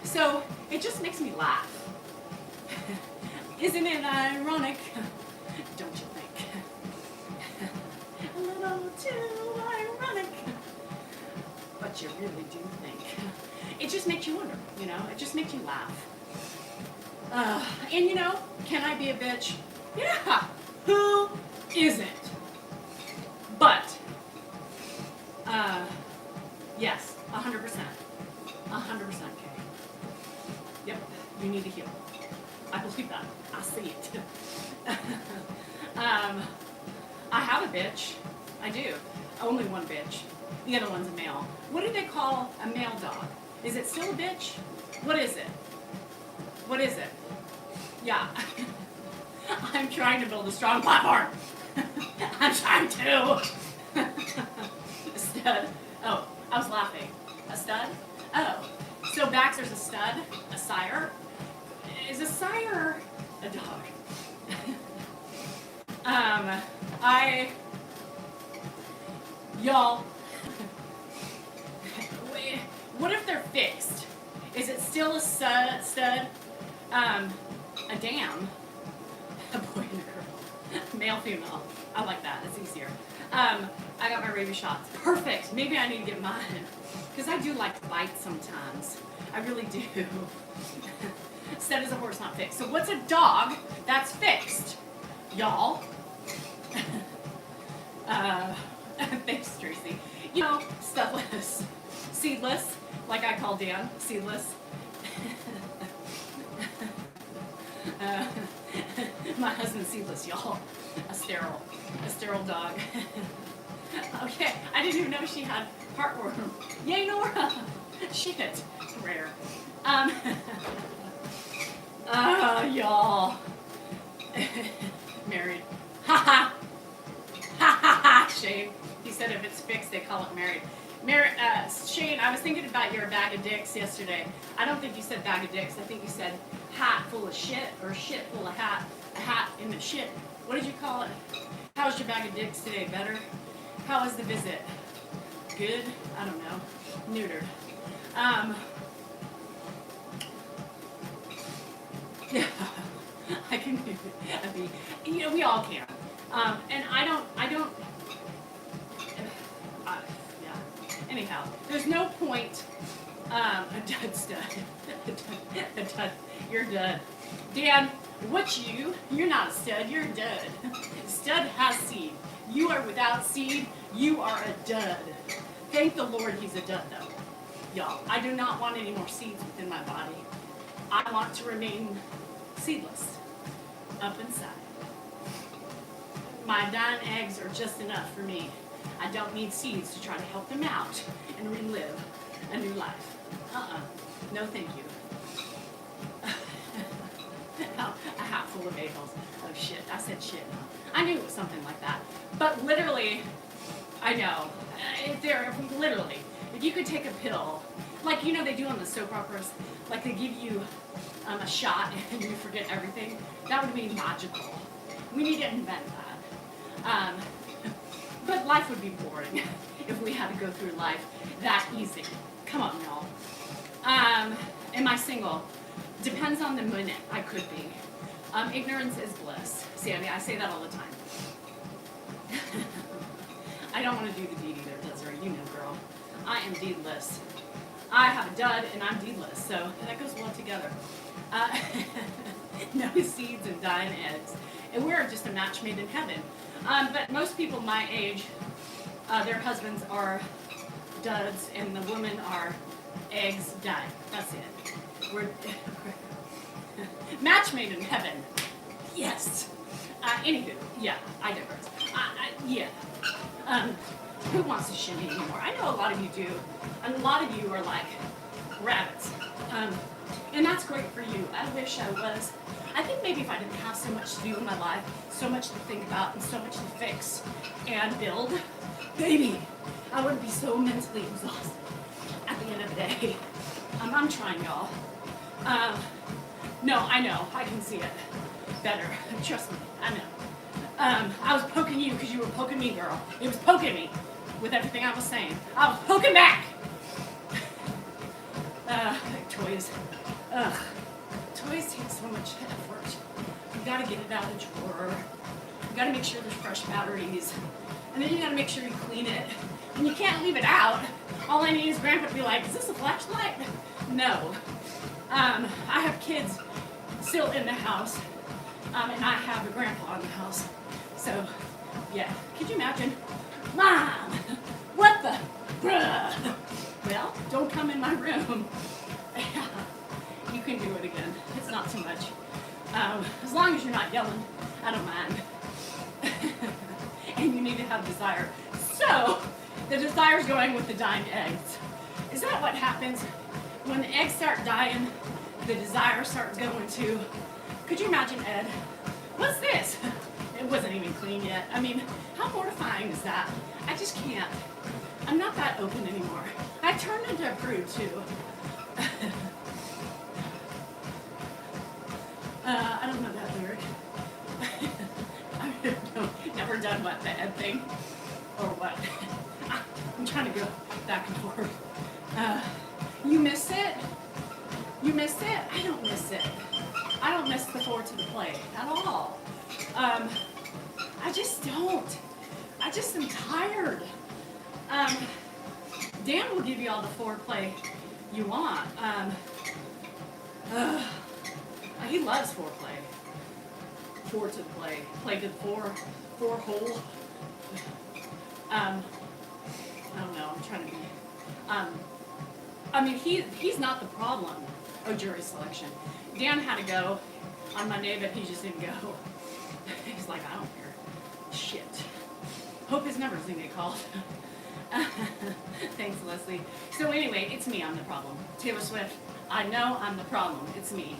So it just makes me laugh. Isn't it ironic? Don't you think? A little too ironic. But you really do think. It just makes you wonder, you know? It just makes you laugh. And you know, can I be a bitch? Yeah, who isn't? But Yes, 100%. 100%, Kay. Yep, you need to heal. I believe that. I see it. I have a bitch. I do. Only one bitch. The other one's a male. What do they call a male dog? Is it still a bitch? What is it? What is it? Yeah. I'm trying to build a strong platform. I'm trying to. A stud. Oh, I was laughing. A stud? Oh. So Baxter's a stud? A sire? Is a sire a dog? Y'all, what if they're fixed? Is it still a stud? A dam? A boy and a girl. Male, female. I like that. It's easier. I got my rabies shots. Perfect. Maybe I need to get mine. Because I do like to bite sometimes. I really do. Stud is a horse, not fixed. So what's a dog that's fixed? Y'all? Thanks, Tracy. You know, studless. Seedless, like I call Dan. Seedless. My husband's seedless, y'all. A sterile dog. Okay, I didn't even know she had heartworm. Yay, Nora! Shit, rare. Y'all. Married. Ha ha! Ha ha ha! Shane. He said if it's fixed, they call it married. Shane, I was thinking about your bag of dicks yesterday. I don't think you said bag of dicks. I think you said hat full of shit or shit full of hat. A hat in the shit. What did you call it? How was your bag of dicks today? Better? How was the visit? Good? I don't know. Neutered. Yeah. I can do it. I mean, you know, we all can. And I don't, yeah. Anyhow, there's no point, a dud stud. A dud. You're dud. Dan, what's you? You're not a stud, you're a dud. Stud has seed. You are without seed, you are a dud. Thank the Lord he's a dud though. Y'all, I do not want any more seeds within my body. I want to remain seedless. Up inside. My dying eggs are just enough for me. I don't need seeds to try to help them out and relive a new life. No thank you. A hat full of bagels. Oh shit, I said shit. I knew it was something like that. But literally, I know. Literally, if you could take a pill, like you know they do on the soap operas, like they give you a shot and you forget everything, that would be magical. We need to invent that. But life would be boring if we had to go through life that easy. Come on, y'all. Am I single? Depends on the minute. I could be. Ignorance is bliss. Sandy, I say that all the time. I don't want to do the deed either, Desiree. You know, girl. I am deedless. I have a dud and I'm deedless, so that goes well together. No seeds and dying eggs. And we're just a match made in heaven. But most people my age, their husbands are duds and the women are eggs dying. That's it. We're match made in heaven. Yes. Anywho, yeah, I digress. Yeah. Who wants to shimmy anymore? I know a lot of you do. And a lot of you are like rabbits. And that's great for you. I wish I was. I think maybe if I didn't have so much to do in my life, so much to think about, and so much to fix and build, baby, I wouldn't be so mentally exhausted at the end of the day. I'm trying, y'all. No, I know. I can see it better. Trust me. I know. I was poking you because you were poking me, girl. It was poking me with everything I was saying. I was poking back. Toys. Ugh. Toys take so much effort. You gotta get it out of the drawer. You gotta make sure there's fresh batteries. And then you gotta make sure you clean it. And you can't leave it out. All I need is Grandpa to be like, is this a flashlight? No. I have kids still in the house. And I have a grandpa in the house. So, yeah. Could you imagine? Mom! What the? Bruh! Don't come in my room. You can do it again. It's not too much. As long as you're not yelling, I don't mind. And you need to have desire. So, the desire's going with the dying eggs. Is that what happens? When the eggs start dying, the desire starts going too. Could you imagine, Ed? What's this? It wasn't even clean yet. I mean, how mortifying is that? I just can't. I'm not that open anymore. I turned into a prude too. I don't know that lyric. I've never done what, the Ed thing? Or what? I'm trying to go back and forth. You miss it? You miss it? I don't miss it. I don't miss the forward to the play at all. I just don't. I just am tired. Dan will give you all the forward play you want. He loves foreplay. Forward to the play. Play to the four hole. I don't know. I'm trying to be. I mean, he's not the problem. Oh, jury selection. Dan had to go on Monday, but he just didn't go. He's like, I don't care. Shit. Hope his number's gonna get called. Thanks, Leslie. So anyway, it's me. I'm the problem. Taylor Swift. I know I'm the problem. It's me.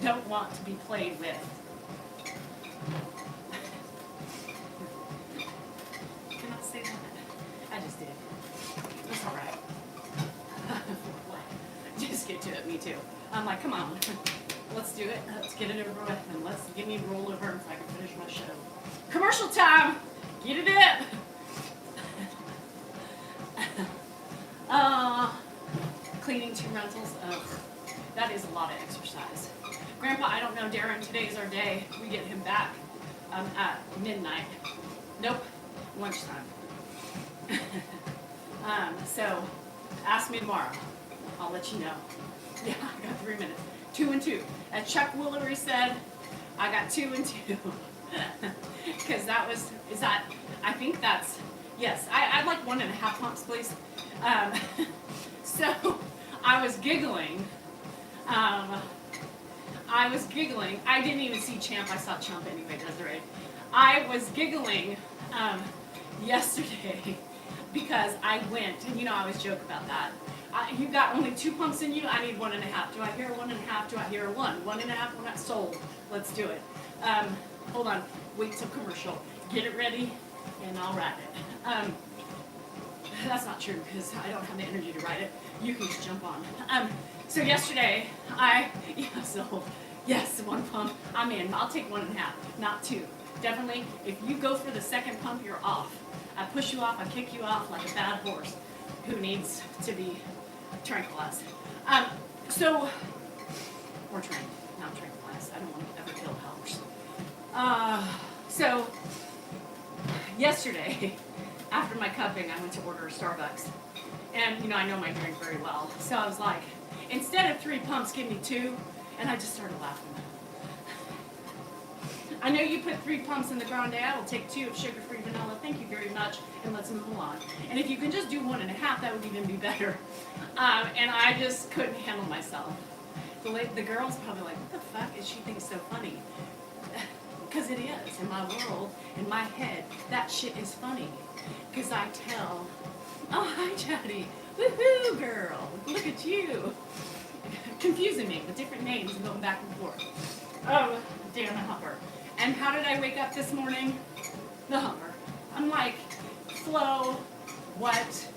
Don't want to be played with. Can I say that? I just did. That's all right. Just get to it. Me too. I'm like, come on. Let's do it. Let's get it over with, and let's give me a roll over so I can finish my show. Commercial time. Get it in. Cleaning 2 rentals. That is a lot of exercise. Grandpa, I don't know, Darren, today's our day. We get him back at midnight. Nope, lunchtime. So, ask me tomorrow. I'll let you know. Yeah, I got 3 minutes. 2 and 2. As Chuck Woolery said, I got 2 and 2. Because I think that's, yes, I'd like 1.5 pumps, please. So, I was giggling. I didn't even see Champ. I saw Chump anyway, Desiree. I was giggling yesterday because I went, and you know I always joke about that. You got only 2 pumps in you. I need 1.5. Do I hear 1.5? Do I hear 1? 1.5. We're not sold. Let's do it. Hold on. Wait till commercial. Get it ready, and I'll write it. That's not true because I don't have the energy to write it. You can just jump on. So yesterday, yes, 1 pump. I'm in. I'll take 1.5, not 2. Definitely, if you go for the second pump, you're off. I push you off. I kick you off like a bad horse who needs to be tranquilized. Or trained, not tranquilized. I don't want to ever kill a horse. So yesterday, after my cupping, I went to order a Starbucks. And, you know, I know my drink very well. So I was like, instead of 3 pumps, give me 2. And I just started laughing. I know you put 3 pumps in the grande. I will take 2 of sugar-free vanilla. Thank you very much. And let's move along. And if you can just do 1.5, that would even be better. And I just couldn't handle myself. The girl's probably like, what the fuck is she think so funny? Because it is. In my world, in my head, that shit is funny. Because I tell, oh, hi, Chatty. Woohoo, girl. Look at you. Confusing me with different names and going back and forth. Oh, damn the humper. And how did I wake up this morning? The humper. I'm like, Flo, what?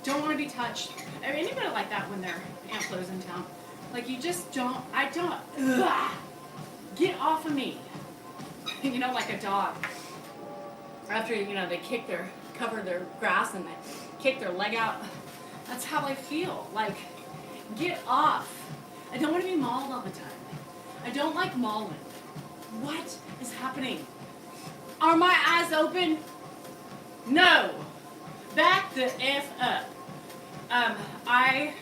Don't want to be touched. Anybody like that when their Aunt Flo's in town? Like, you just don't, ugh, get off of me. You know, like a dog. After, you know, they cover their grass and they kick their leg out. That's how I feel. Like, get off. I don't want to be mauled all the time. I don't like mauling. What is happening? Are my eyes open? No. Back the F up. I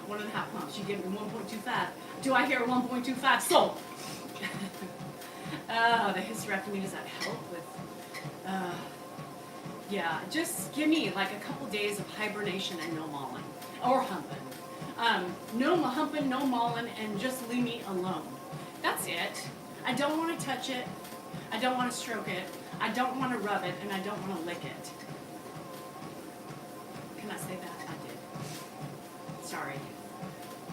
1.5 pumps. You give me 1.25. Do I hear 1.25? Sold. The hysterectomy, does that help with Yeah, just give me like a couple days of hibernation and no mauling or humping. No humping, no mauling, and just leave me alone. That's it. I don't want to touch it. I don't want to stroke it. I don't want to rub it, and I don't want to lick it. Can I say that? I did. Sorry.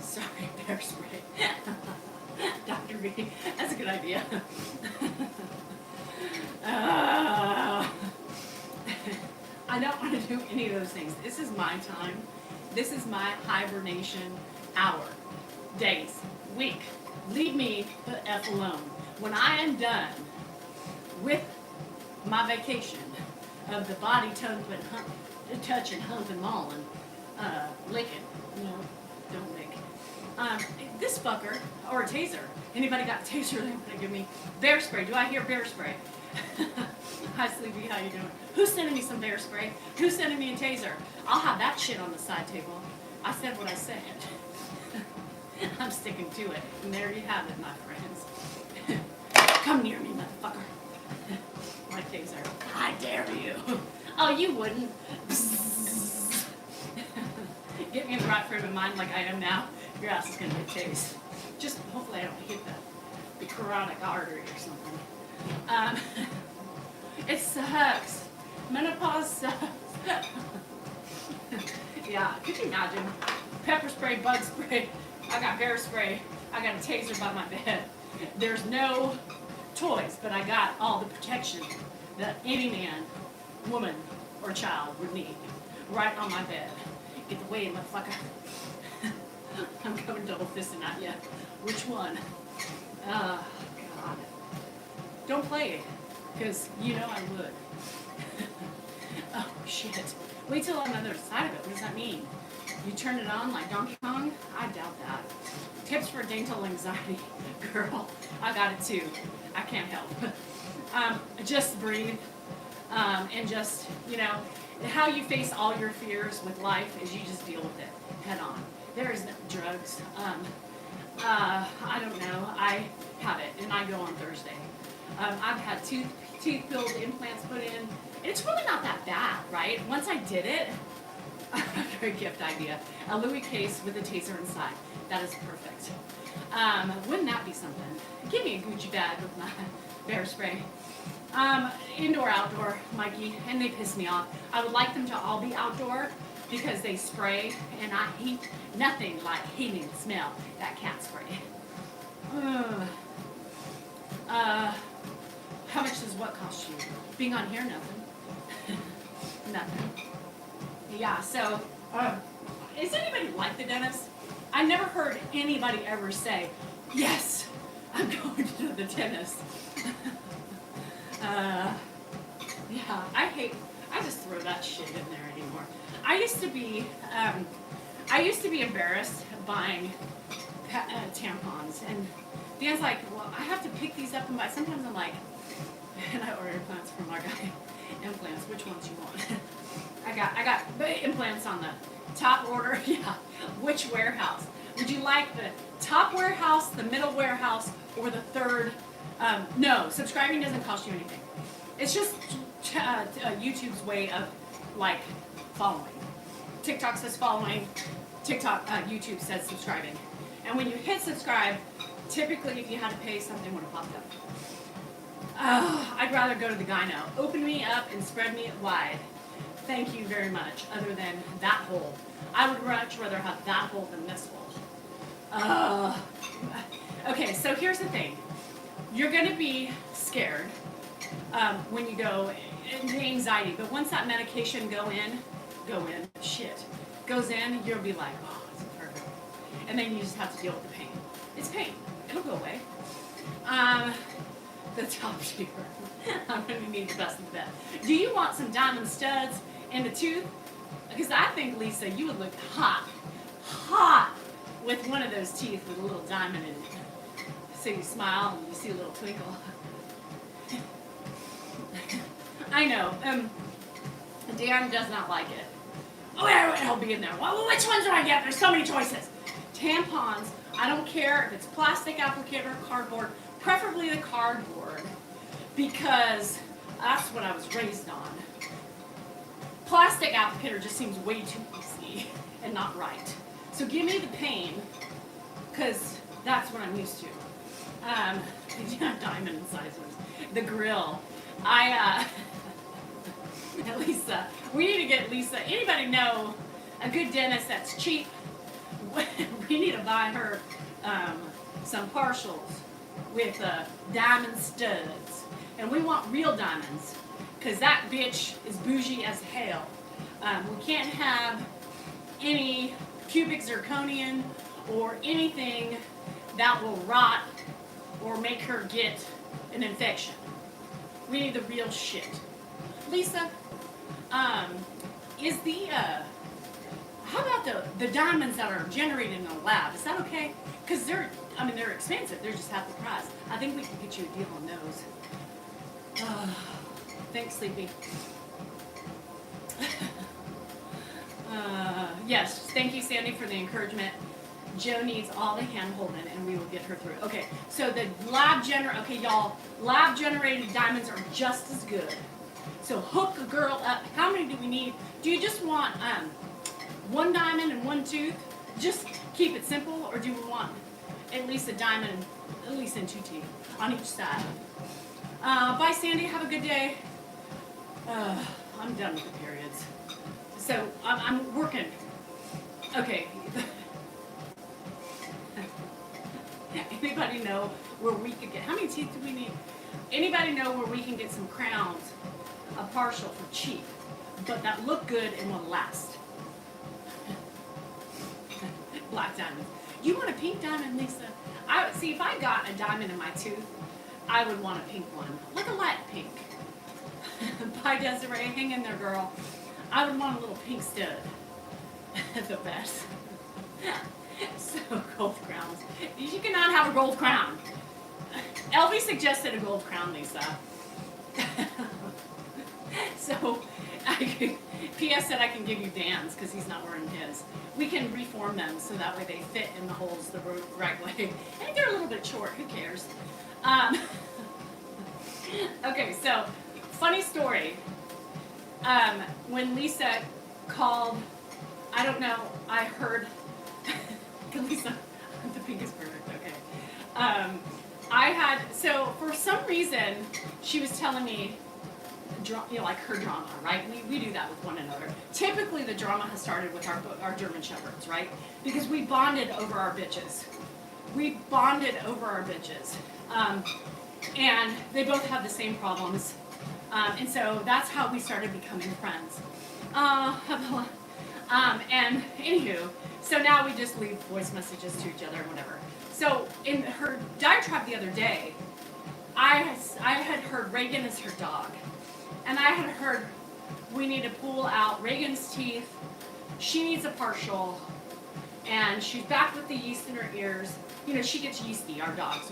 Sorry, bear spray. Dr. B, that's a good idea. I don't want to do any of those things. This is my time. This is my hibernation hour, days, week. Leave me the F alone. When I am done with my vacation of the body touch and hump and mauling, licking, no, don't lick. This fucker, or a taser. Anybody got a taser they want to give me? Bear spray. Do I hear bear spray? Hi, Sleepy. How you doing? Who's sending me some bear spray? Who's sending me a taser? I'll have that shit on the side table. I said what I said. I'm sticking to it. And there you have it, my friends. Come near me, motherfucker. My taser. I dare you. Oh, you wouldn't. Get me in the right frame of mind like I am now. Your ass is going to get tased. Just hopefully I don't hit the carotid artery or something. It sucks. Menopause sucks. Yeah, could you imagine? Pepper spray, bug spray, I got bear spray, I got a taser by my bed. There's no toys, but I got all the protection that any man, woman, or child would need right on my bed. Get the way, motherfucker. I'm coming double fisting at you. Which one? God. Don't play it, because you know I would. Oh, shit. Wait till I'm on the other side of it. What does that mean? You turn it on like Donkey Kong? I doubt that. Tips for dental anxiety. Girl, I got it too. I can't help. Just breathe. And just, you know, how you face all your fears with life is you just deal with it head on. There is no drugs. I don't know. I have it, and I go on Thursday. I've had teeth-filled implants put in. It's really not that bad, right? Once I did it, great gift idea. A Louis case with a taser inside. That is perfect. Wouldn't that be something? Give me a Gucci bag with my bear spray. Indoor, outdoor, Mikey, and they piss me off. I would like them to all be outdoor because they spray, and I hate nothing like hating the smell that cat spray. How much does what cost you? Being on here, nothing. Nothing. Yeah, so, is anybody like the dentist? I never heard anybody ever say, yes, I'm going to the dentist. Yeah, I just throw that shit in there anymore. I used to be embarrassed buying tampons, and Dan's like, well, I have to pick these up and buy. Sometimes I'm like, and I order implants from our guy. Implants, which ones you want? I got implants on the top order. Yeah, which warehouse? Would you like the top warehouse, the middle warehouse, or the third? No, subscribing doesn't cost you anything. It's just YouTube's way of like following. TikTok says following. YouTube says subscribing. And when you hit subscribe, typically if you had to pay, something would have popped up. I'd rather go to the gyno. Open me up and spread me wide. Thank you very much. Other than that hole. I would much rather have that hole than this hole. Okay, so here's the thing. You're going to be scared when you go into anxiety. But once that medication goes in, you'll be like, oh, it's perfect. And then you just have to deal with the pain. It's pain. It'll go away. The top tier. I'm going to need the best of the best. Do you want some diamond studs in the tooth? Because I think, Lisa, you would look hot with one of those teeth with a little diamond in it. So you smile and you see a little twinkle. I know. Dan does not like it. Oh, it'll be in there. Well, which ones do I get? There's so many choices. Tampons. I don't care if it's plastic applicator, cardboard, preferably the cardboard, because that's what I was raised on. Plastic applicator just seems way too easy and not right. So give me the pain, because that's what I'm used to. Diamond incisors, the grill. Lisa, we need to get Lisa. Anybody know a good dentist that's cheap? We need to buy her some partials with diamond studs, and we want real diamonds, because that bitch is bougie as hell. We can't have any cubic zirconium or anything that will rot or make her get an infection. We need the real shit. Lisa, is the how about the diamonds that are generated in a lab? Is that okay? Because they're expensive. They're just half the price. I think we can get you a deal on those. Thanks, Sleepy. Yes, thank you, Sandy, for the encouragement. Joe needs all the hand holding, and we will get her through. Okay, so the okay, y'all, lab generated diamonds are just as good. So hook a girl up. How many do we need? Do you just want one diamond and one tooth? Just keep it simple, or do we want at least a diamond, at least in two teeth on each side? Bye, Sandy. Have a good day. I'm done with the periods. So I'm working. Okay. Anybody know where we could get, how many teeth do we need? Anybody know where we can get some crowns, a partial for cheap, but that look good and will last? Black diamond. You want a pink diamond, Lisa? See, if I got a diamond in my tooth, I would want a pink one, like a light pink. Bye, Desiree. Hang in there, girl. I would want a little pink stud. The best. So, gold crowns. You cannot have a gold crown. Elvie suggested a gold crown, Lisa. So, P.S. said I can give you Dan's because he's not wearing his. We can reform them so that way they fit in the holes the right way. I think they're a little bit short. Who cares? Okay, so funny story. When Lisa called, I don't know, I heard. Lisa, the pink is perfect. Okay. So for some reason, she was telling me, like her drama, right? We do that with one another. Typically, the drama has started with our German Shepherds, right? Because we bonded over our bitches. And they both have the same problems. And so that's how we started becoming friends. And anywho, so now we just leave voice messages to each other, whatever. So in her diatribe the other day, I had heard Reagan is her dog. And I had heard we need to pull out Reagan's teeth. She needs a partial. And she's back with the yeast in her ears. You know, she gets yeasty, our dogs.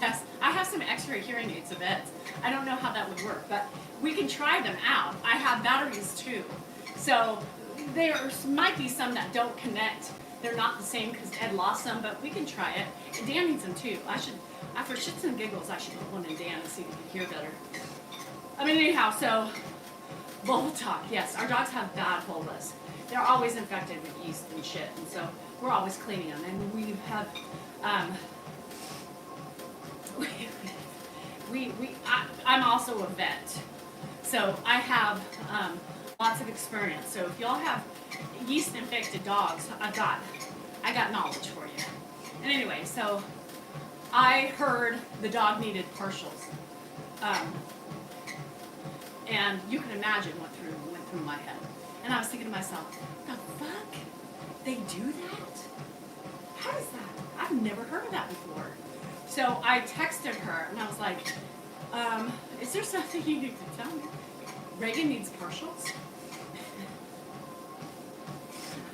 Yes, I have some X-ray hearing aids, Yvette. I don't know how that would work, but we can try them out. I have batteries too. So there might be some that don't connect. They're not the same because Ed lost some, but we can try it. And Dan needs them too. For shits and giggles, I should put one in Dan and see if he can hear better. Anyhow, so vulva talk. Yes, our dogs have bad vulvas. They're always infected with yeast and shit, and so we're always cleaning them. And we have, I'm also a vet, so I have lots of experience. So if y'all have yeast infected dogs, I got knowledge for you. And anyway, so I heard the dog needed partials, and you can imagine what went through my head. And I was thinking to myself, the fuck? They do that? How is that? I've never heard of that before. So I texted her and I was like, is there something you need to tell me? Reagan needs partials?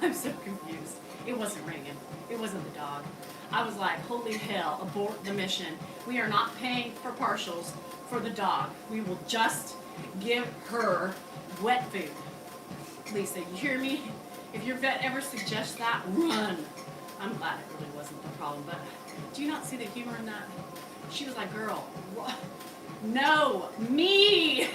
I'm so confused. It wasn't Reagan. It wasn't the dog. I was like, holy hell, abort the mission. We are not paying for partials for the dog. We will just give her wet food. Lisa, you hear me? If your vet ever suggests that, run. I'm glad it really wasn't the problem, but do you not see the humor in that? She was like, girl, what? No, me.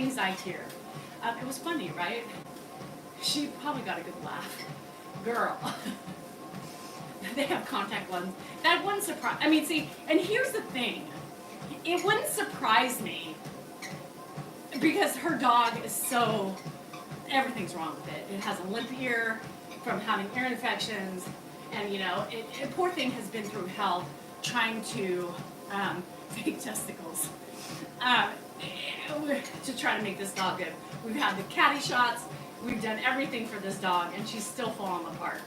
things I hear. It was funny, right? She probably got a good laugh. Girl. They have contact lens. That wouldn't surprise. I mean, see, and here's the thing. It wouldn't surprise me because her dog is so, everything's wrong with it. It has a limp ear from having ear infections, and poor thing has been through hell trying to fake testicles to try to make this dog good. We've had the catty shots, we've done everything for this dog, and she's still falling apart.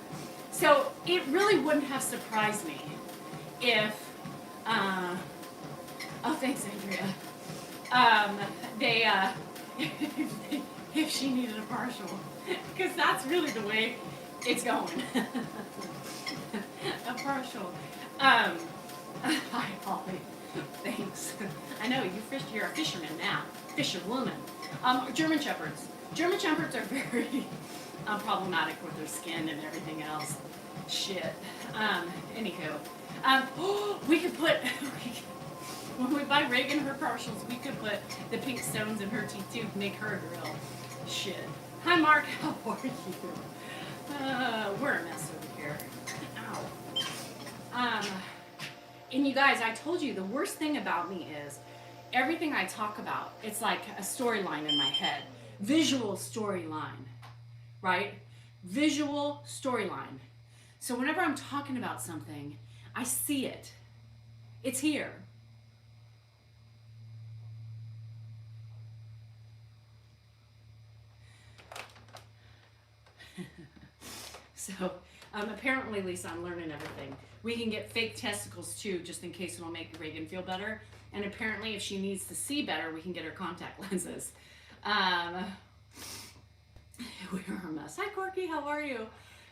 So it really wouldn't have surprised me if, oh thanks Andrea, if she needed a partial, because that's really the way it's going. A partial. Hi Holly, thanks. I know you're a fisherman now, fisherwoman. German Shepherds. German Shepherds are very problematic with their skin and everything else. Shit. Anywho, we could put. When we buy Reagan her partials, we could put the pink stones in her teeth too, make her a girl. Shit. Hi Mark, how are you? We're a mess over here. Ow. And you guys, I told you the worst thing about me is everything I talk about, it's like a storyline in my head. Visual storyline, right? Visual storyline. So whenever I'm talking about something, I see it. It's here. So apparently, Lisa, I'm learning everything. We can get fake testicles too, just in case it'll make Reagan feel better. And apparently, if she needs to see better, we can get her contact lenses. We're a mess. Hi, Corky. How are you?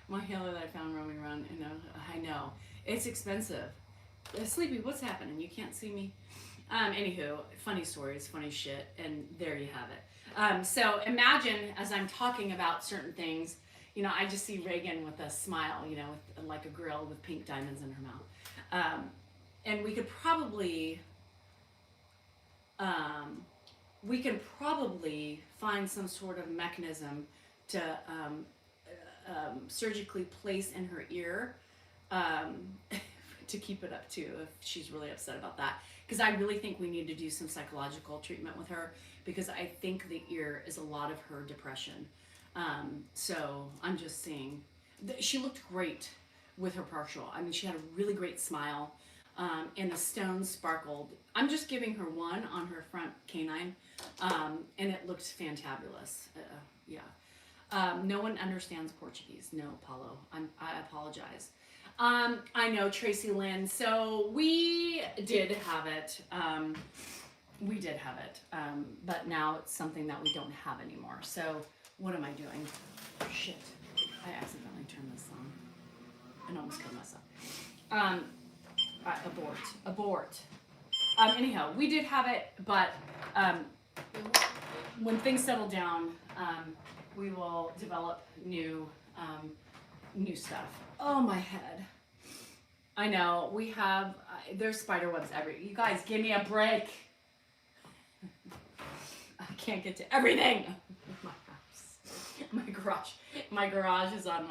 My healer that I found roaming around. I know. It's expensive. Sleepy, what's happening? You can't see me? Anywho, funny stories, funny shit, and there you have it. So imagine as I'm talking about certain things, I just see Reagan with a smile, with like a girl with pink diamonds in her mouth. And we could probably find some sort of mechanism to surgically place in her ear to keep it up too, if she's really upset about that. Because I really think we need to do some psychological treatment with her, because I think the ear is a lot of her depression. So I'm just seeing, she looked great with her partial. I mean, she had a really great smile, and the stones sparkled. I'm just giving her one on her front canine, and it looked fantabulous. Yeah. No one understands Portuguese. No, Paulo. I apologize. I know, Tracy Lynn. So we did have it. But now it's something that we don't have anymore. So what am I doing? Shit. I accidentally turned this on and almost killed myself. Abort. Anyhow, we did have it, but when things settle down, we will develop new stuff. Oh, my head. I know, we have, there's spider webs everywhere. You guys, give me a break. I can't get to everything. My house. My garage is on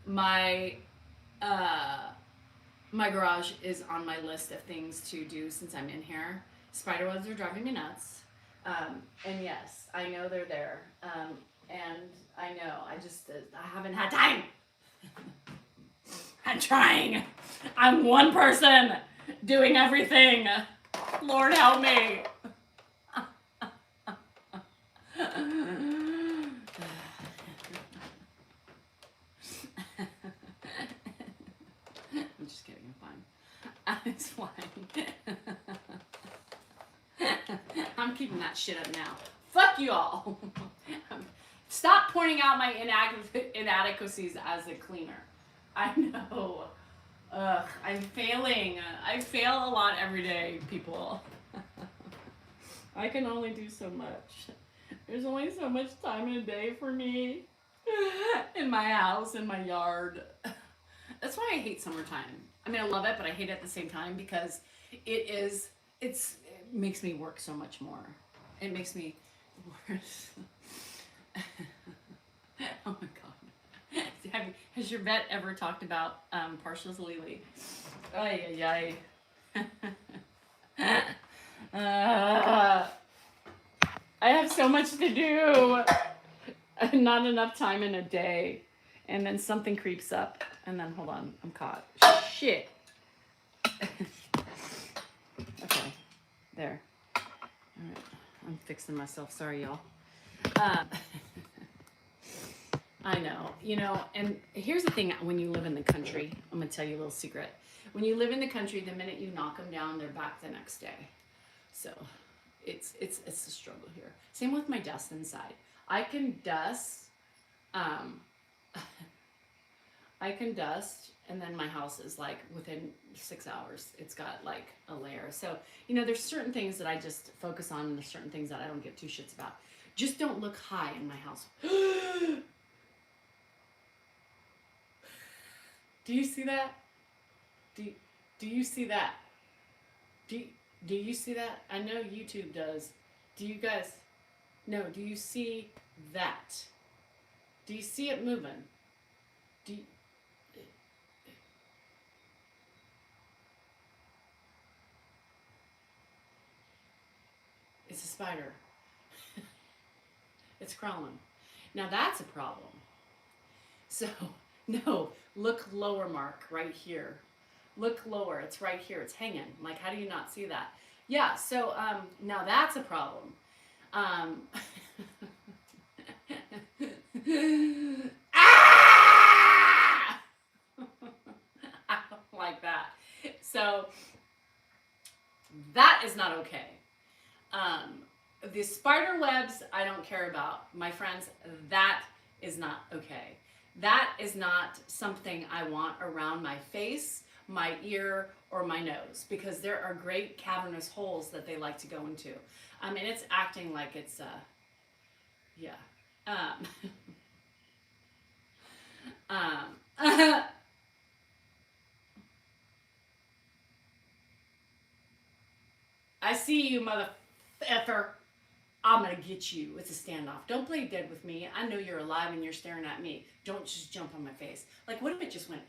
my garage is on my list of things to do since I'm in here. Spider webs are driving me nuts. And yes, I know they're there. And I know, I haven't had time. I'm trying. I'm one person doing everything. Lord help me. I'm just kidding, I'm fine. It's fine. I'm keeping that shit up now. Fuck you all. Stop pointing out my inadequacies as a cleaner. I know. Ugh, I'm failing. I fail a lot every day, people. I can only do so much. There's only so much time in a day for me. In my house, in my yard. That's why I hate summertime. I mean, I love it, but I hate it at the same time because it makes me work so much more. It makes me worse. Oh my god. Has your vet ever talked about partials Lily? Ay, ay, ay. I have so much to do. Not enough time in a day. And then something creeps up. And then, hold on, I'm caught. Shit. Okay, there. All right, I'm fixing myself. Sorry, y'all. I know, and here's the thing, when you live in the country, I'm gonna tell you a little secret. When you live in the country, the minute you knock them down, they're back the next day. So it's a struggle here. Same with my dust inside. I can dust, and then my house is like within 6 hours, it's got like a layer. So, there's certain things that I just focus on, and there's certain things that I don't give two shits about. Just don't look high in my house. Do you see that? Do you see that? Do you see that? I know YouTube does. Do you guys? No, do you see that? Do you see it moving? Do you, it's a spider. It's crawling. Now that's a problem. So, no, look lower, Mark, right here. Look lower, it's right here, it's hanging. Like, how do you not see that? Yeah, so now that's a problem. Ah! I don't like that. So, that is not okay. The spider webs, I don't care about. My friends, that is not okay. That is not something I want around my face, my ear, or my nose, because there are great cavernous holes that they like to go into. And it's acting like it's, yeah. I see you, mother effer. I'm gonna get you. It's a standoff. Don't play dead with me. I know you're alive and you're staring at me. Don't just jump on my face. Like, what if it just went,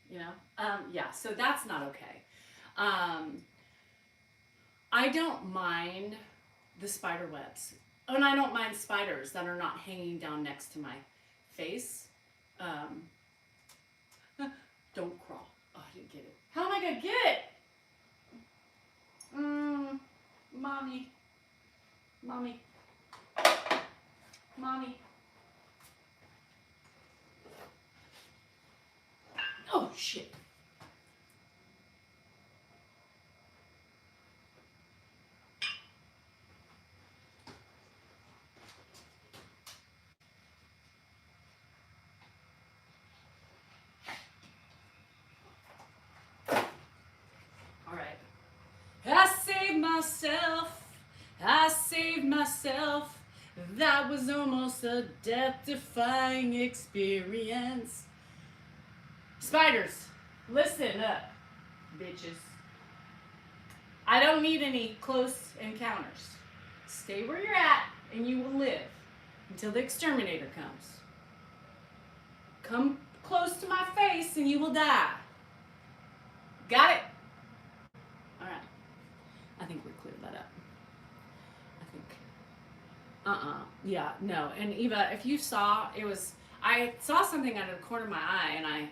yeah, so that's not okay. I don't mind the spider webs. Oh, and I don't mind spiders that are not hanging down next to my face. Don't crawl. Oh, I didn't get it. How am I gonna get it? Mommy. Mommy. Mommy. Oh, shit. All right. I saved myself. I saved myself. That was almost a death-defying experience. Spiders, listen up, bitches. I don't need any close encounters. Stay where you're at and you will live until the exterminator comes. Come close to my face and you will die. Got it? All right. I think we cleared that up. Yeah, no. And Eva, if you saw, I saw something out of the corner of my eye, and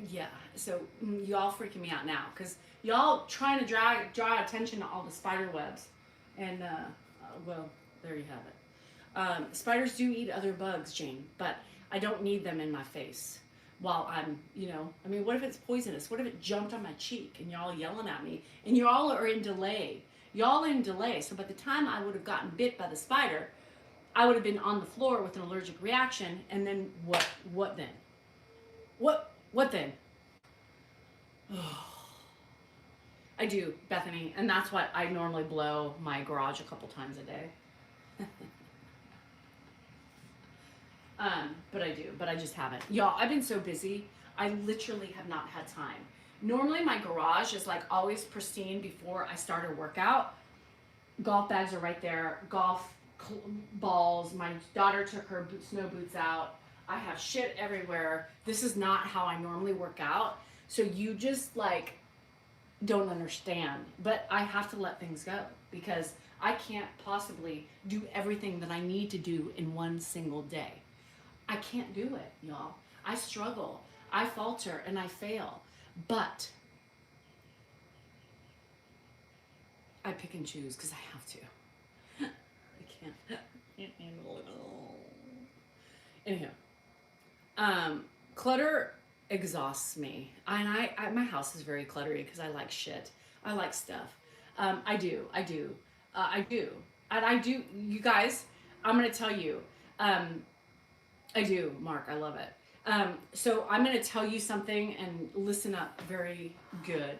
yeah, so y'all freaking me out now, because y'all trying to draw attention to all the spider webs, and well, there you have it. Spiders do eat other bugs, Jane, but I don't need them in my face while I'm, what if it's poisonous? What if it jumped on my cheek and y'all yelling at me, and y'all are in delay? Y'all in delay. So by the time I would have gotten bit by the spider, I would have been on the floor with an allergic reaction, and then what then? What then? I do, Bethany, and that's why I normally blow my garage a couple times a day. But I do, but I just haven't. Y'all, I've been so busy, I literally have not had time. Normally my garage is like always pristine before I start a workout. Golf bags are right there, balls. My daughter took her snow boots out. I have shit everywhere. This is not how I normally work out. So you just like don't understand. But I have to let things go because I can't possibly do everything that I need to do in one single day. I can't do it, y'all. I struggle. I falter and I fail. But I pick and choose because I have to. I can't handle it all. Anyhow, clutter exhausts me, and my house is very cluttery because I like shit. I like stuff. I do, and I do. You guys, I'm gonna tell you. I do, Mark. I love it. So I'm gonna tell you something, and listen up very good.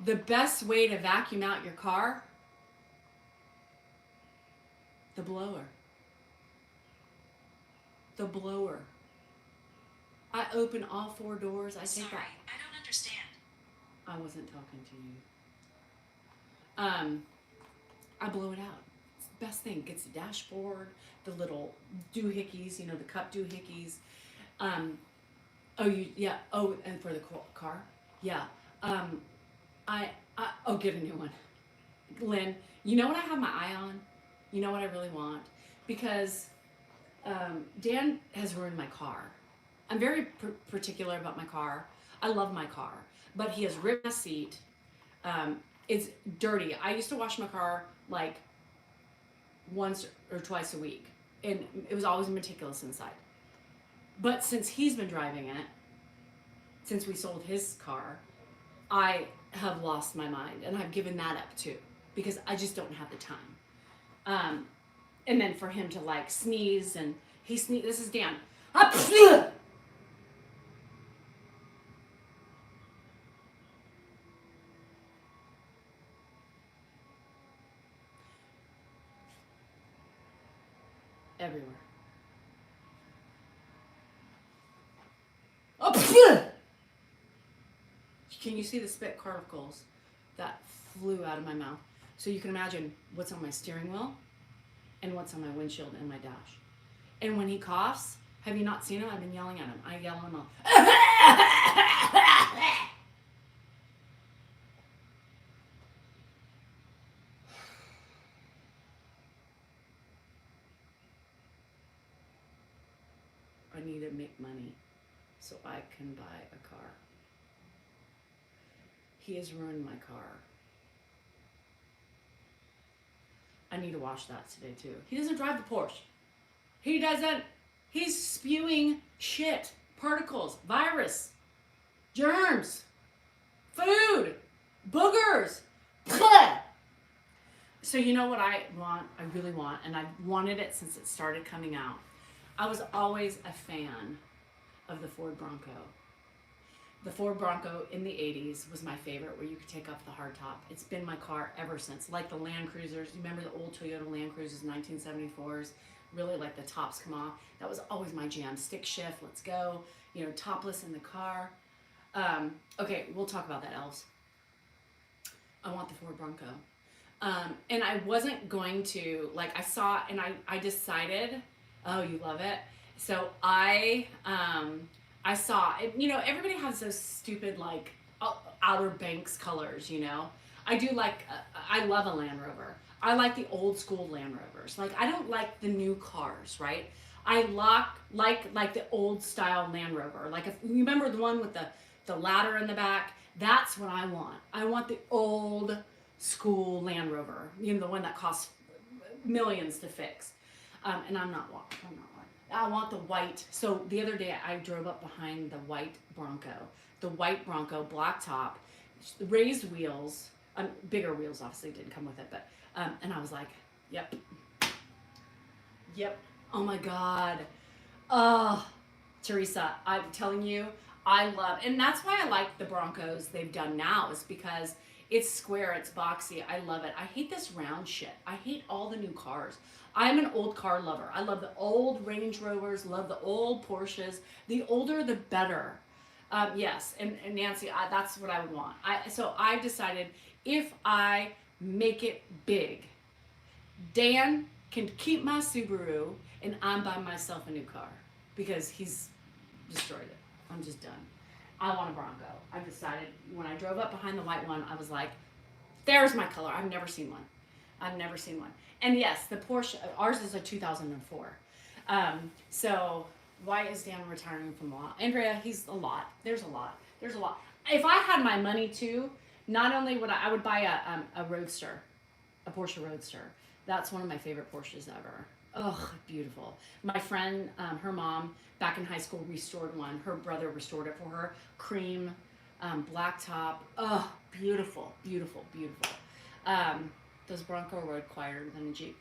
The best way to vacuum out your car, the blower. The blower. I open all 4 doors. I take that. I don't understand. I wasn't talking to you. I blow it out. It's the best thing. Gets the dashboard, the little doohickeys, the cup doohickeys. And for the car? Yeah. I'll get a new one. Lynn, you know what I have my eye on? You know what I really want? Because Dan has ruined my car. I'm very particular about my car. I love my car. But he has ripped my seat. It's dirty. I used to wash my car like once or twice a week. And it was always meticulous inside. But since he's been driving it, since we sold his car, I have lost my mind. And I've given that up too. Because I just don't have the time. And then for him to like sneeze and he sneezed. This is Dan. Everywhere. Can you see the spit particles that flew out of my mouth? So you can imagine what's on my steering wheel and what's on my windshield and my dash. And when he coughs, have you not seen him? I've been yelling at him. I yell at him all. I need to make money so I can buy a car. He has ruined my car. I need to wash that today too. He doesn't drive the Porsche. He doesn't. He's spewing shit, particles, virus, germs, food, boogers. So you know what I want? I really want, and I've wanted it since it started coming out. I was always a fan of the Ford Bronco. The Ford Bronco in the 80s was my favorite, where you could take off the hardtop. It's been my car ever since. Like the Land Cruisers. You remember the old Toyota Land Cruisers, 1974s? Really like the tops come off. That was always my jam. Stick shift, let's go. Topless in the car. Okay, we'll talk about that, elves. I want the Ford Bronco. And I wasn't going to, I saw, and I decided, oh, you love it? So I saw, everybody has those stupid, Outer Banks colors, I do I love a Land Rover. I like the old school Land Rovers. I don't like the new cars, right? I like the old style Land Rover. If you remember the one with the ladder in the back, that's what I want. I want the old school Land Rover, the one that costs millions to fix. And I'm not one. I want the white. So the other day I drove up behind the white Bronco. The white Bronco, black top, raised wheels. Bigger wheels obviously didn't come with it, but and I was like, yep. Oh my God. Oh, Teresa, I'm telling you, I love, and that's why I like the Broncos they've done now, is because it's square, it's boxy. I love it. I hate this round shit. I hate all the new cars. I'm an old car lover. I love the old Range Rovers, love the old Porsches. The older, the better. Yes, and Nancy, that's what I would want. So I decided if I make it big, Dan can keep my Subaru and I'm buying myself a new car because he's destroyed it. I'm just done. I want a Bronco. I decided when I drove up behind the white one, I was like, there's my color. I've never seen one. I've never seen one. And yes, the Porsche, ours is a 2004. So why is Dan retiring from law? Andrea, he's a lot. There's a lot. There's a lot. If I had my money too, not only would I would buy a Roadster, a Porsche Roadster. That's one of my favorite Porsches ever. Ugh, beautiful. My friend, her mom, back in high school, restored one. Her brother restored it for her. Cream, black top. Ugh, beautiful, beautiful, beautiful. Does Bronco road quieter than a Jeep?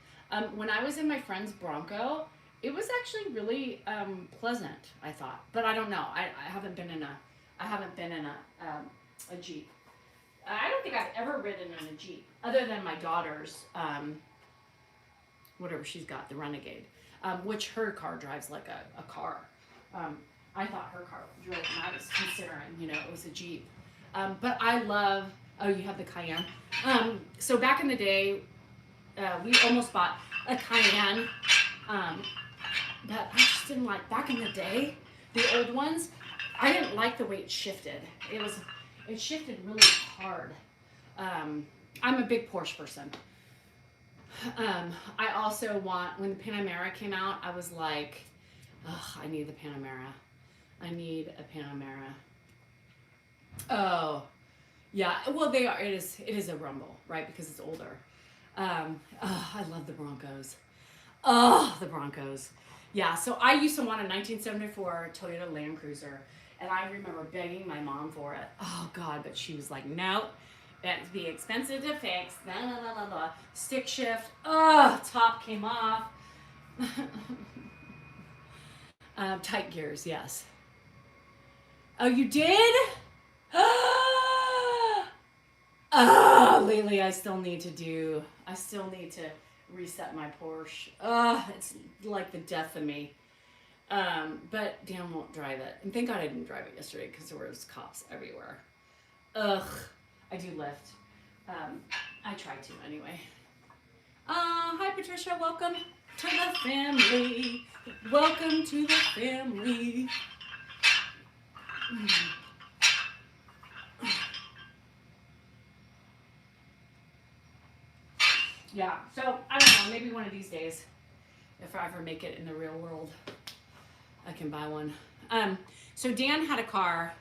When I was in my friend's Bronco, it was actually really pleasant, I thought. But I don't know. I haven't been in a Jeep. I don't think I've ever ridden in a Jeep, other than my daughter's, whatever she's got, the Renegade, which her car drives like a car. I thought her car drove, and I was considering, it was a Jeep. But I love, oh, you have the Cayenne. So back in the day, we almost bought a Cayenne, but I just didn't like, back in the day, the old ones, I didn't like the way it shifted. It shifted really hard. I'm a big Porsche person. I also want, when the Panamera came out, I was like, ugh, I need the Panamera. I need a Panamera. Oh, yeah. Well, it is a Rumble, right? Because it's older. I love the Broncos. Oh, the Broncos. Yeah, so I used to want a 1974 Toyota Land Cruiser, and I remember begging my mom for it. Oh, God, but she was like, no, that'd be expensive to fix, blah, blah, blah, blah, blah. Stick shift, top came off. Tight gears, yes. Oh, you did? Lately I still need to reset my Porsche. It's like the death of me. But Dan won't drive it. And thank God I didn't drive it yesterday because there was cops everywhere. Ugh, I do lift. I try to anyway. Hi Patricia, welcome to the family. Welcome to the family. Yeah, so I don't know, maybe one of these days, if I ever make it in the real world, I can buy one. So Dan had a car.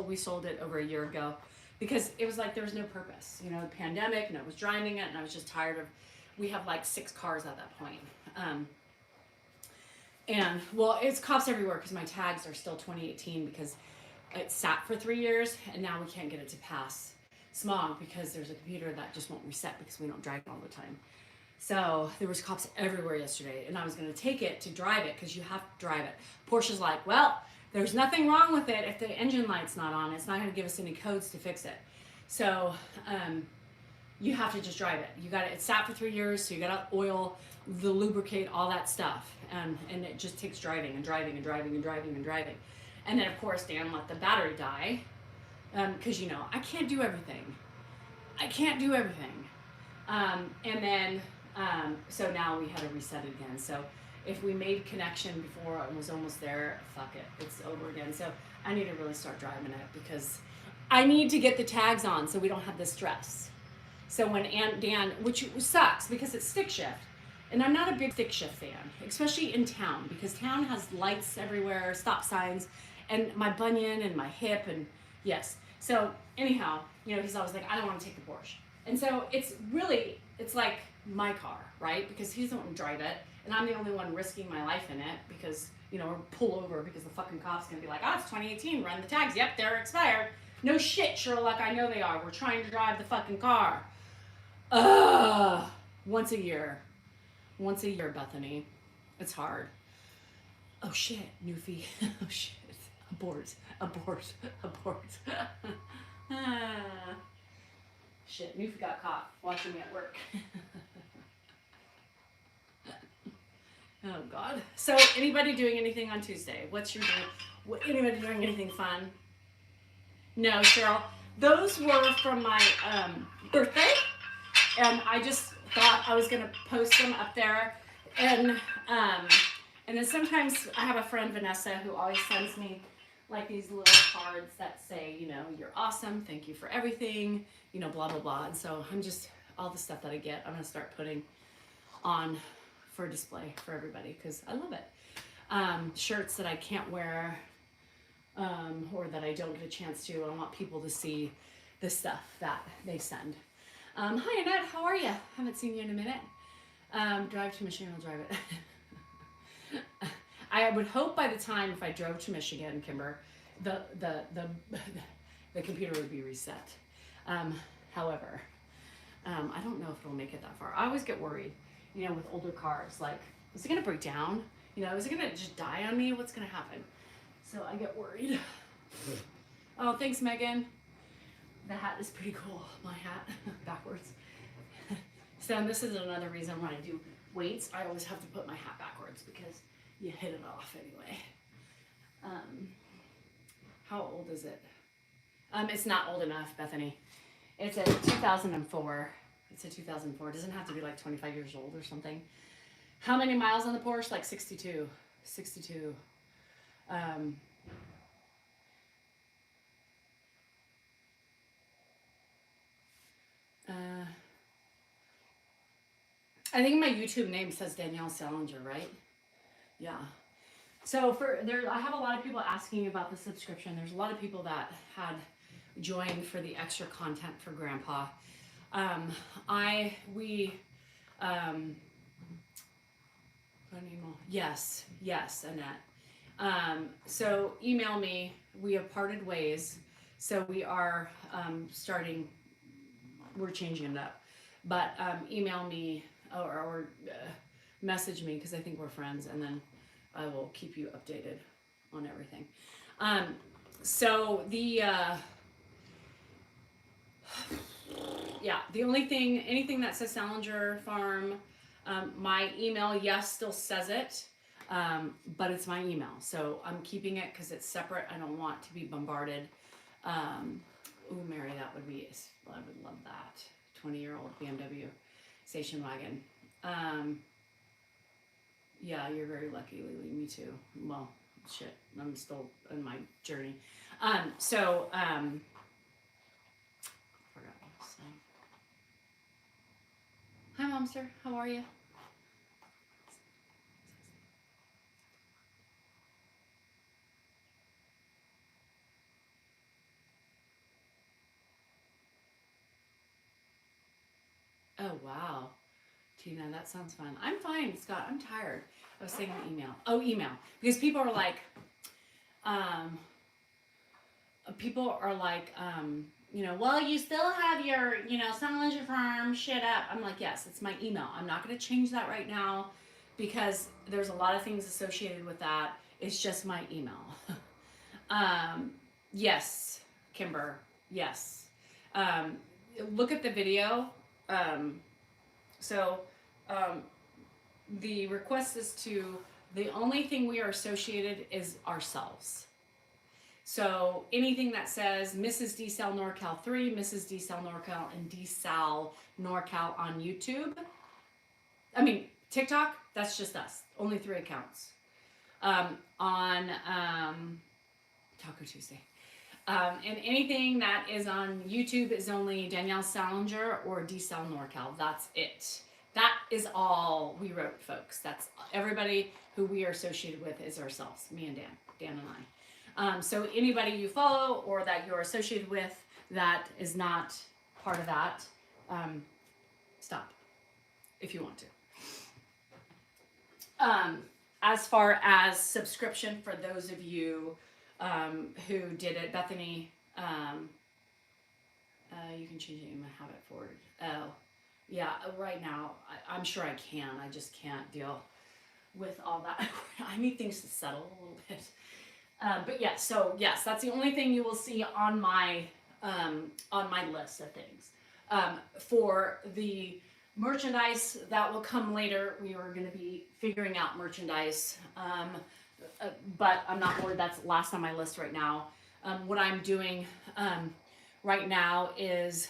We sold it over a year ago because it was like there was no purpose. The pandemic, and I was driving it, and I was just tired of. We have like 6 cars at that point. And well, it's cops everywhere because my tags are still 2018 because it sat for 3 years, and now we can't get it to pass smog because there's a computer that just won't reset because we don't drive it all the time. So there was cops everywhere yesterday, and I was going to take it to drive it because you have to drive it. Porsche's like, well, there's nothing wrong with it if the engine light's not on. It's not going to give us any codes to fix it. So you have to just drive it. It sat for 3 years, so you got to oil, the lubricate, all that stuff, and it just takes driving and driving and driving and driving and driving. And then of course Dan let the battery die because I can't do everything. And then so now we had to reset it again. So if we made connection before and was almost there, fuck it, it's over again. So I need to really start driving it because I need to get the tags on so we don't have this stress. So when Dan, which sucks because it's stick shift, and I'm not a big stick shift fan, especially in town because town has lights everywhere, stop signs, and my bunion and my hip, and yes. So anyhow, he's always like, I don't want to take the Porsche. And so it's like my car, right? Because he doesn't want to drive it, and I'm the only one risking my life in it because, or pull over because the fucking cop's gonna be like, it's 2018, run the tags. Yep, they're expired. No shit, Sherlock, I know they are. We're trying to drive the fucking car. Once a year, Bethany. It's hard. Oh shit, Newfie. Oh shit. Abort. Shit, Newfie got caught watching me at work. Oh God. So anybody doing anything on Tuesday? What's your day? Anybody doing anything fun? No, Cheryl. Those were from my birthday, and I just thought I was gonna post them up there, and then sometimes I have a friend Vanessa who always sends me like these little cards that say, you know, you're awesome, thank you for everything, you know, blah blah blah. And so I'm just all the stuff that I get, I'm gonna start putting on for display for everybody because I love it. Shirts that I can't wear or that I don't get a chance to. I want people to see the stuff that they send. Hi Annette, how are you? Haven't seen you in a minute. Drive to Michigan, I'll drive it. I would hope by the time if I drove to Michigan, Kimber, the computer would be reset. However, I don't know if it'll make it that far. I always get worried, you know, with older cars, like, is it gonna break down? You know, is it gonna just die on me? What's gonna happen? So I get worried. Oh, thanks, Megan. The hat is pretty cool. My hat, backwards. So this is another reason when I do weights, I always have to put my hat backwards because you hit it off anyway. How old is it? It's not old enough, Bethany. It's a 2004. It's a 2004. It doesn't have to be like 25 years old or something. How many miles on the Porsche? Like 62. 62. I think my YouTube name says Danielle Salinger, right? Yeah. So I have a lot of people asking about the subscription. There's a lot of people that had joined for the extra content for Grandpa. Yes, Annette. So email me. We have parted ways. So we are we're changing it up. But email me or message me because I think we're friends, and then I will keep you updated on everything. So the only thing, anything that says Salinger Farm, my email, yes, still says it, but it's my email. So I'm keeping it because it's separate. I don't want to be bombarded. Ooh, Mary, I would love that. 20-year-old BMW station wagon. Yeah, you're very lucky, Lily. Me too. Well, shit, I'm still in my journey. Forgot what I was saying. Hi, Momster. How are you? Oh, wow. Tina, that sounds fun. I'm fine, Scott. I'm tired. I was saying email. Oh, email. Because people are like, you know, well, you still have your, you know, Salinger Farm shit up. I'm like, yes, it's my email. I'm not going to change that right now because there's a lot of things associated with that. It's just my email. Yes, Kimber. Yes. Look at the video. The request is the only thing we are associated is ourselves. So anything that says Mrs. DSal NorCal 3, Mrs. DSal NorCal, and DSal NorCal on YouTube, TikTok, that's just us. Only 3 accounts. On Taco Tuesday. And anything that is on YouTube is only Danielle Salinger or DSal NorCal. That's it. That is all we wrote, folks. That's everybody who we are associated with is ourselves, me and Dan and I. So anybody you follow or that you're associated with that is not part of that, stop if you want to. As far as subscription for those of you who did it, Bethany, you can change it. You might have it forwarded. Oh, yeah. Right now, I'm sure I can. I just can't deal with all that. I need things to settle a little bit. But yeah. So yes, that's the only thing you will see on my list of things. For the merchandise that will come later, we are going to be figuring out merchandise. But I'm not worried. That's last on my list right now. what I'm doing right now is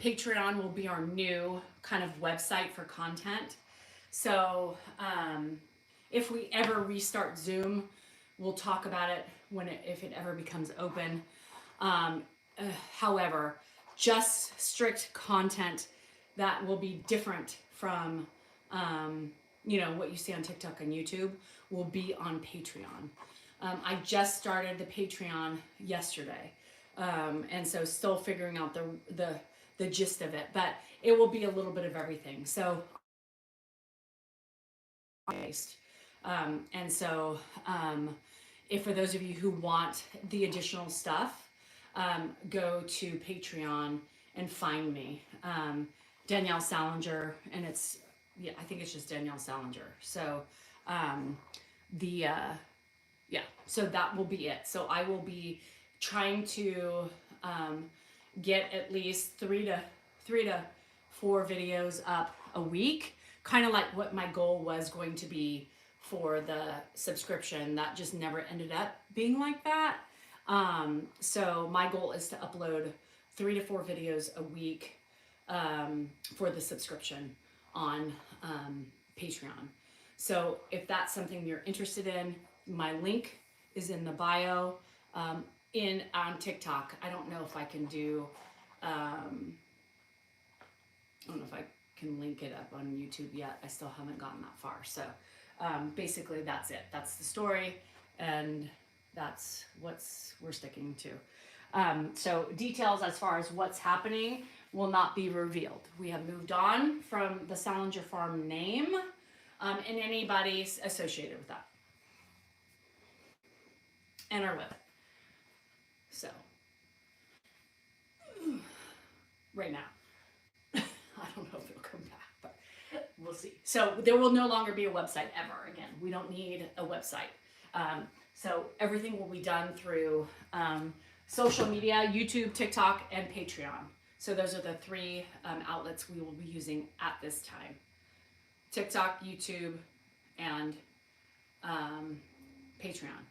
Patreon will be our new kind of website for content. So if we ever restart Zoom, we'll talk about it if it ever becomes open. However, just strict content that will be different from what you see on TikTok and YouTube will be on Patreon. I just started the Patreon yesterday, and so still figuring out the gist of it, but it will be a little bit of everything. So and so if for those of you who want the additional stuff, go to Patreon and find me, Danielle Salinger, and I think it's just Danielle Salinger. So so that will be it. So I will be trying to get at least three to 4 videos up a week, kind of like what my goal was going to be for the subscription. That just never ended up being like that. So my goal is to upload 3 to 4 videos a week for the subscription on Patreon. So if that's something you're interested in, my link is in the bio. On TikTok, I don't know if I can do. I don't know if I can link it up on YouTube yet. I still haven't gotten that far. So basically, that's it. That's the story, and that's what we're sticking to. So details as far as what's happening will not be revealed. We have moved on from the Salinger Farm name and anybody associated with that, and are with it. So right now, I don't know if it'll come back, but we'll see. So there will no longer be a website ever again. We don't need a website. So everything will be done through social media, YouTube, TikTok, and Patreon. So those are the 3 outlets we will be using at this time. TikTok, YouTube, and Patreon.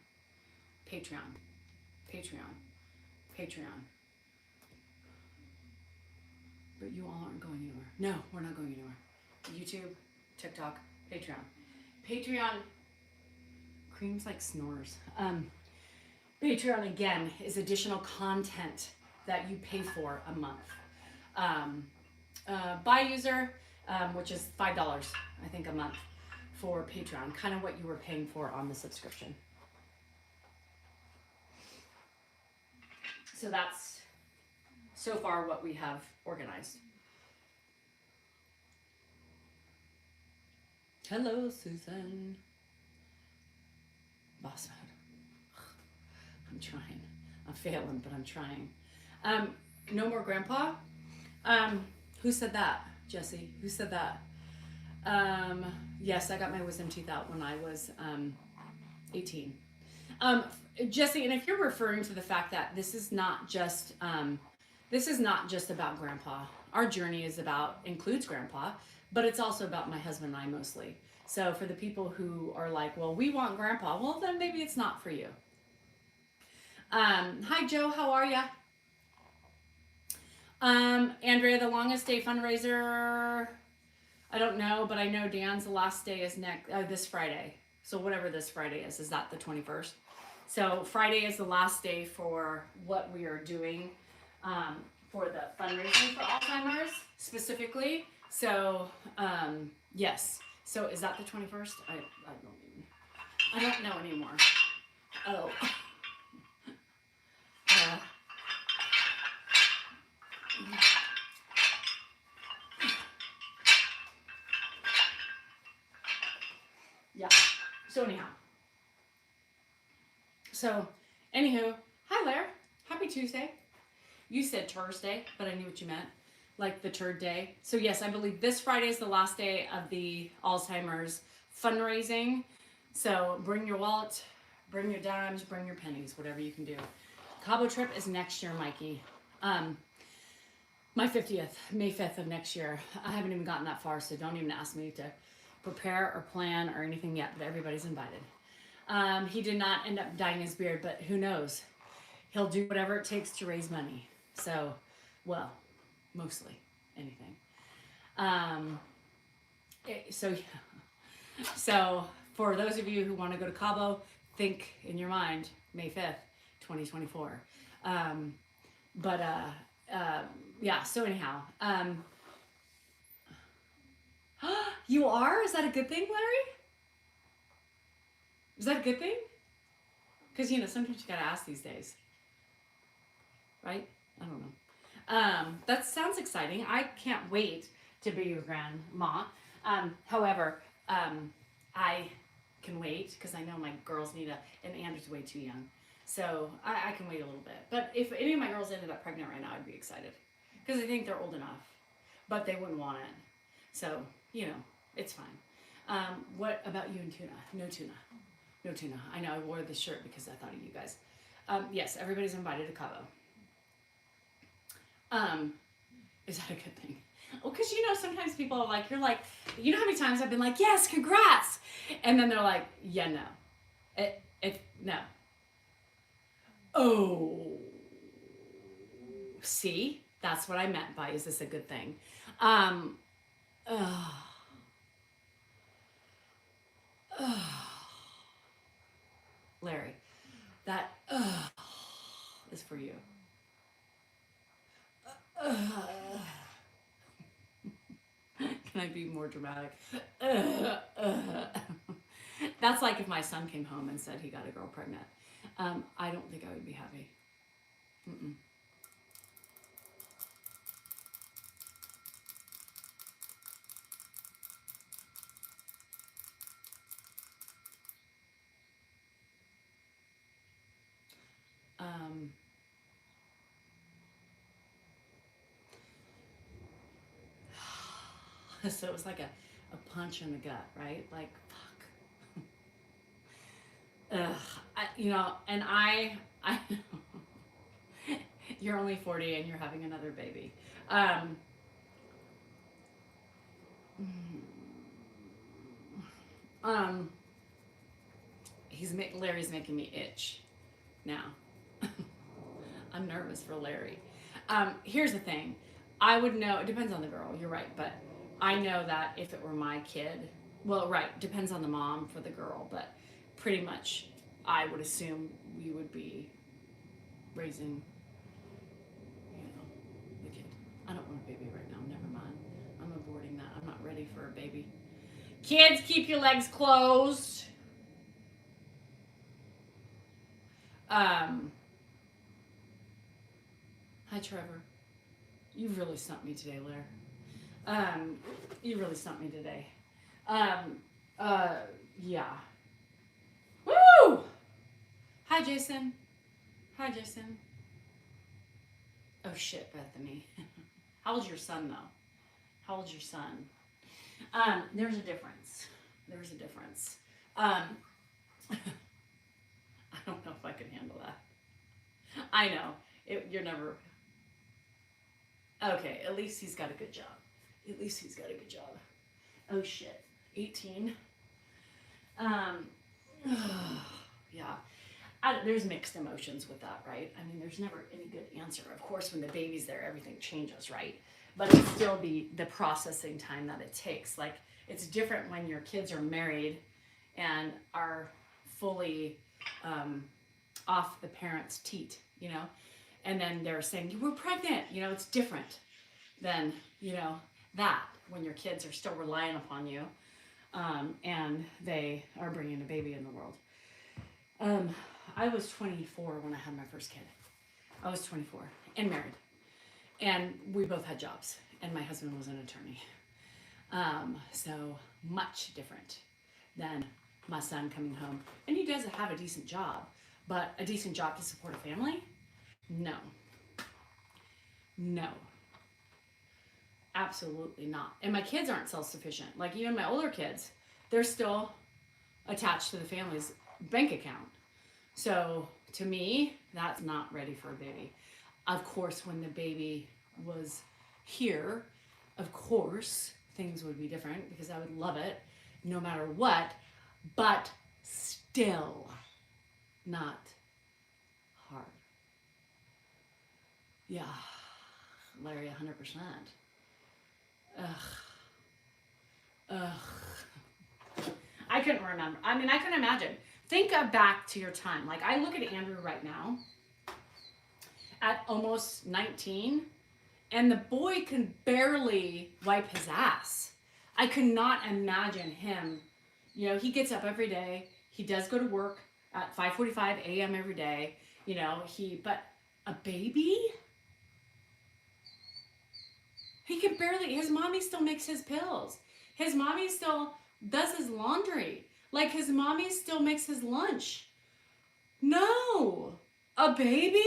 Patreon. Patreon. Patreon. But you all aren't going anywhere. No, we're not going anywhere. YouTube, TikTok, Patreon. Patreon, Cream's like snores. Patreon, again, is additional content that you pay for a month. By user, which is $5, I think, a month for Patreon. Kind of what you were paying for on the subscription. So that's so far what we have organized. Hello, Susan. Boss mode. I'm trying. I'm failing, but I'm trying. No more grandpa? Who said that? Jesse, who said that? Yes, I got my wisdom teeth out when I was 18. Jesse, and if you're referring to the fact that this is not just about grandpa. Our journey includes grandpa, but it's also about my husband and I mostly. So for the people who are like, well, we want grandpa, well, then maybe it's not for you. Hi, Joe, how are ya? Andrea, the longest day fundraiser, I don't know, but I know Dan's the last day is this Friday. So whatever this Friday is that the 21st? So Friday is the last day for what we are doing for the fundraising for Alzheimer's specifically. So yes. So is that the 21st? I don't know anymore. Oh. Yeah. So anyhow. So, anywho, hi Lair. Happy Tuesday. You said Thursday, but I knew what you meant. Like the turd day. So yes, I believe this Friday is the last day of the Alzheimer's fundraising. So bring your wallet, bring your dimes, bring your pennies, whatever you can do. Cabo trip is next year, Mikey. My 50th, May 5th of next year. I haven't even gotten that far, so don't even ask me to prepare or plan or anything yet, but everybody's invited. He did not end up dyeing his beard, but who knows? he'll do whatever it takes to raise money. So, well, mostly anything. So, yeah. So for those of you who want to go to Cabo, think in your mind May 5th, 2024. But yeah. So anyhow, you are? Is that a good thing, Larry? Is that a good thing? Because sometimes you gotta ask these days, right? I don't know. That sounds exciting. I can't wait to be your grandma. However, I can wait because I know my girls need and Andrew's way too young. So I can wait a little bit. But if any of my girls ended up pregnant right now, I'd be excited. Because I think they're old enough. But they wouldn't want it. So, it's fine. What about you and tuna? No tuna. No tuna. I know I wore this shirt because I thought of you guys. Yes, everybody's invited to Cabo. Is that a good thing? Well, because sometimes people are like, you're like, how many times I've been like, yes, congrats. And then they're like, yeah, no. No. Oh. See? That's what I meant by, is this a good thing? Larry, that is for you. Can I be more dramatic? That's like if my son came home and said he got a girl pregnant. I don't think I would be happy. Mm-mm. So it was like a punch in the gut, right? Like, fuck. And I you're only 40 and you're having another baby. Larry's making me itch now. I'm nervous for Larry. Here's the thing. I would know, it depends on the girl, you're right, but I know that if it were my kid, well, right, depends on the mom for the girl, but pretty much I would assume we would be raising, the kid. I don't want a baby right now, never mind. I'm aborting that. I'm not ready for a baby. Kids, keep your legs closed. Hi, Trevor. You really stumped me today, Lair. You really stumped me today. Yeah. Woo! Hi, Jason. Hi, Jason. Oh, shit, Bethany. How old's your son, though? How old's your son? There's a difference. There's a difference. I don't know if I can handle that. I know. You're never... Okay, at least he's got a good job. At least he's got a good job. Oh, shit. 18. Yeah. There's mixed emotions with that, right? I mean, there's never any good answer. Of course, when the baby's there, everything changes, right? But it's still the processing time that it takes. Like, it's different when your kids are married and are fully off the parent's teat, and then they're saying, we're pregnant, it's different than, that when your kids are still relying upon you and they are bringing a baby in the world. I was 24 when I had my first kid. I was 24 and married. And we both had jobs, and my husband was an attorney. So much different than my son coming home. And he does have a decent job, but a decent job to support a family? No. No. Absolutely not. And my kids aren't self-sufficient. Like, even my older kids, they're still attached to the family's bank account. So to me, that's not ready for a baby. Of course, when the baby was here, of course, things would be different because I would love it no matter what, but still not hard. Yeah, Larry, 100%. Ugh. Ugh. I couldn't remember. I mean, I can imagine. Think back to your time. Like, I look at Andrew right now at almost 19, and the boy can barely wipe his ass. I could not imagine him. You know, he gets up every day. He does go to work at 5:45 a.m. every day. You know, but a baby? He can barely, his mommy still makes his pills. His mommy still does his laundry. Like, his mommy still makes his lunch. No! A baby?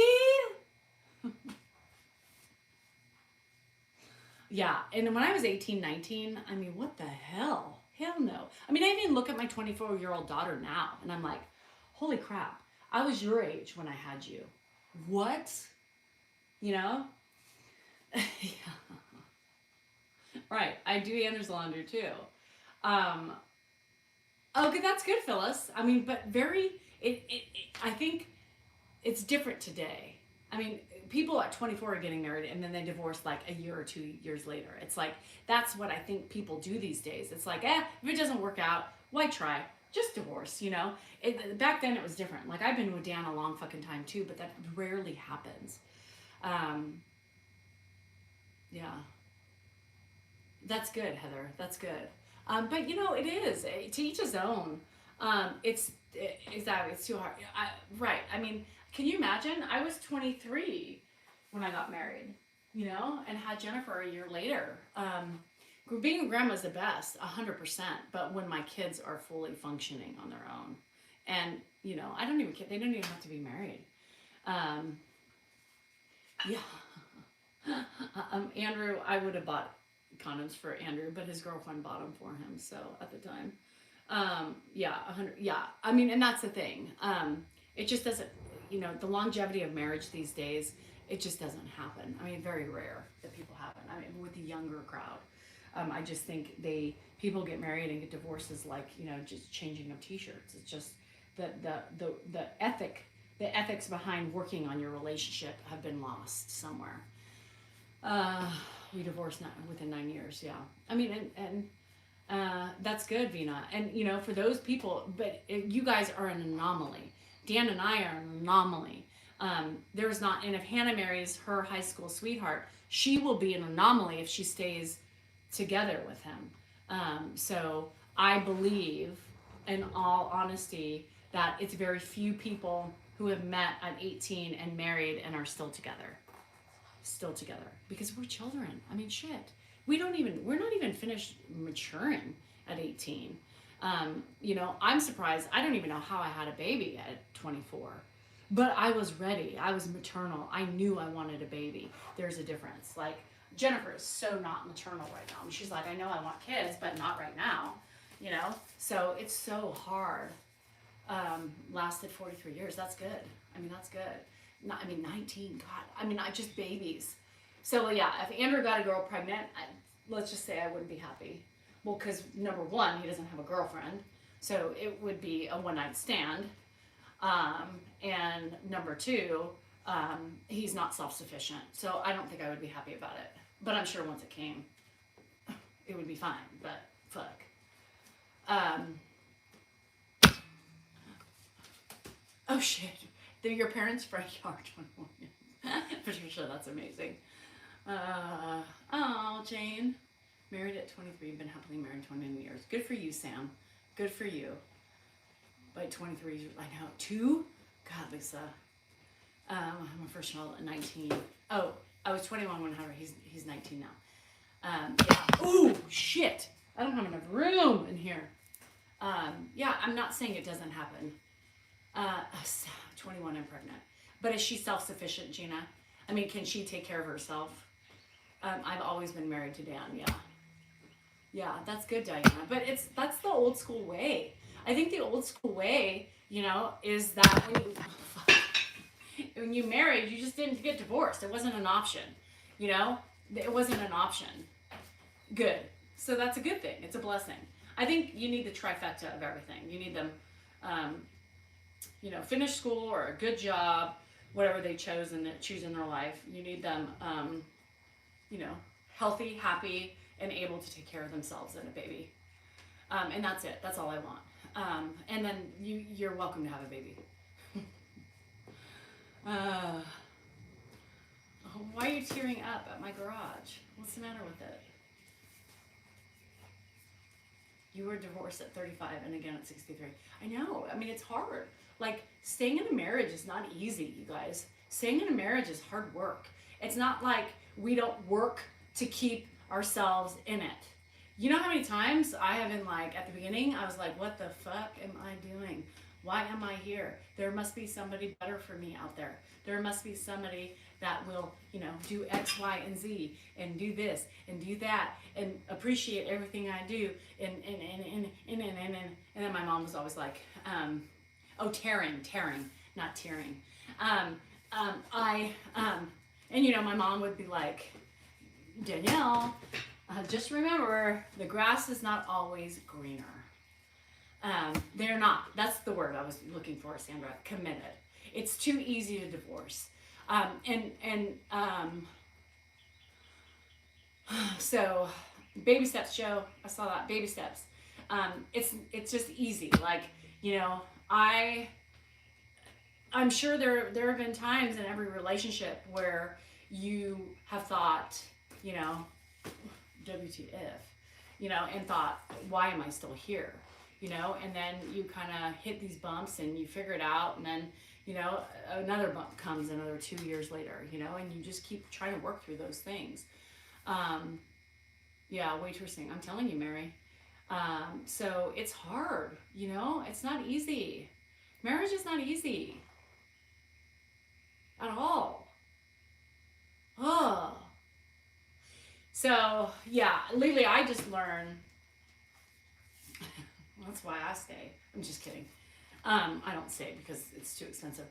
Yeah, and when I was 18, 19, I mean, what the hell? Hell no. I mean, I even look at my 24-year-old daughter now, and I'm like, holy crap, I was your age when I had you. What? You know? Yeah. Right, I do Andrew's laundry too. Okay, that's good, Phyllis. I mean, but I think it's different today. I mean, people at 24 are getting married and then they divorce like a year or 2 years later. It's like, that's what I think people do these days. It's like, if it doesn't work out, why try? Just divorce, you know? Back then it was different. Like, I've been with Dan a long fucking time too, but that rarely happens. Yeah. That's good, Heather. That's good. But you know, it is to each his own. It's too hard. Right. I mean, can you imagine? I was 23 when I got married, you know, and had Jennifer a year later. Being a grandma's the best, 100%. But when my kids are fully functioning on their own, and you know, they don't even have to be married. Yeah. Andrew, I would have bought condoms for Andrew, but his girlfriend bought them for him. So at the time, yeah, 100. Yeah, I mean, and that's the thing. It just doesn't. You know, the longevity of marriage these days, it just doesn't happen. I mean, very rare that people happen. I mean, with the younger crowd, I just think people get married and get divorced is like, you know, just changing of t-shirts. It's just the ethics behind working on your relationship have been lost somewhere. We divorced within 9 years. Yeah, I mean, and that's good, Vina. And you know, for those people, but you guys are an anomaly. Dan and I are an anomaly. There's not, and if Hannah marries her high school sweetheart, she will be an anomaly if she stays together with him. So I believe, in all honesty, that it's very few people who have met at 18 and married and are still together. Because we're children. I mean, shit. We're not even finished maturing at 18. You know, I'm surprised. I don't even know how I had a baby at 24. But I was ready. I was maternal. I knew I wanted a baby. There's a difference. Like, Jennifer is so not maternal right now. She's like, I know I want kids, but not right now. You know? So it's so hard. Lasted 43 years. That's good. I mean, that's good. 19, God. I mean, not just babies. So, yeah, if Andrew got a girl pregnant, let's just say I wouldn't be happy. Well, because number one, he doesn't have a girlfriend. So it would be a one-night stand. And number two, he's not self-sufficient. So I don't think I would be happy about it. But I'm sure once it came, it would be fine. But fuck. Oh, shit. They're your parents' front yard. Patricia, that's amazing. Oh, Jane. Married at 23, been happily married 29 years. Good for you, Sam. Good for you. By 23, I know. 2? God, Lisa. I had my first child at 19. Oh, I was 21 when I had her. He's 19 now. Yeah. Ooh, shit. I don't have enough room in here. Yeah, I'm not saying it doesn't happen. 21 and pregnant. But is she self-sufficient, Gina? I mean, can she take care of herself? I've always been married to Dan, yeah. Yeah, that's good, Diana. But that's the old school way. I think the old school way, you know, is that when you married, you just didn't get divorced. It wasn't an option, you know? It wasn't an option. Good. So that's a good thing. It's a blessing. I think you need the trifecta of everything. You need them, you know, finish school or a good job whatever they choose in their life. You need them, you know, healthy, happy, and able to take care of themselves and a baby. And that's it. That's all I want. And then you're welcome to have a baby. Why are you tearing up at my garage? What's the matter with it? You were divorced at 35 and again at 63. I know. I mean, it's hard. Like, staying in a marriage is not easy, you guys. Staying in a marriage is hard work. It's not like we don't work to keep ourselves in it. You know how many times I have been like, at the beginning, I was like, what the fuck am I doing? Why am I here? There must be somebody better for me out there. There must be somebody that will, you know, do X, Y, and Z, and do this, and do that, and appreciate everything I do, and then my mom was always like, tearing, not tearing. And you know, my mom would be like, Danielle, just remember, the grass is not always greener. They're not. That's the word I was looking for, Sandra. Committed. It's too easy to divorce. So, baby steps, Joe. I saw that. Baby steps. It's just easy. Like, you know, I'm sure there have been times in every relationship where you have thought, you know, WTF, you know, and thought, why am I still here? You know, and then you kind of hit these bumps and you figure it out, and then, you know, another bump comes another 2 years later, you know, and you just keep trying to work through those things. Yeah, waitressing, I'm telling you, Mary. So it's hard, you know, it's not easy. Marriage is not easy at all. Oh. So, yeah, Lily, I just learned. That's why I stay. I'm just kidding. I don't stay because it's too expensive.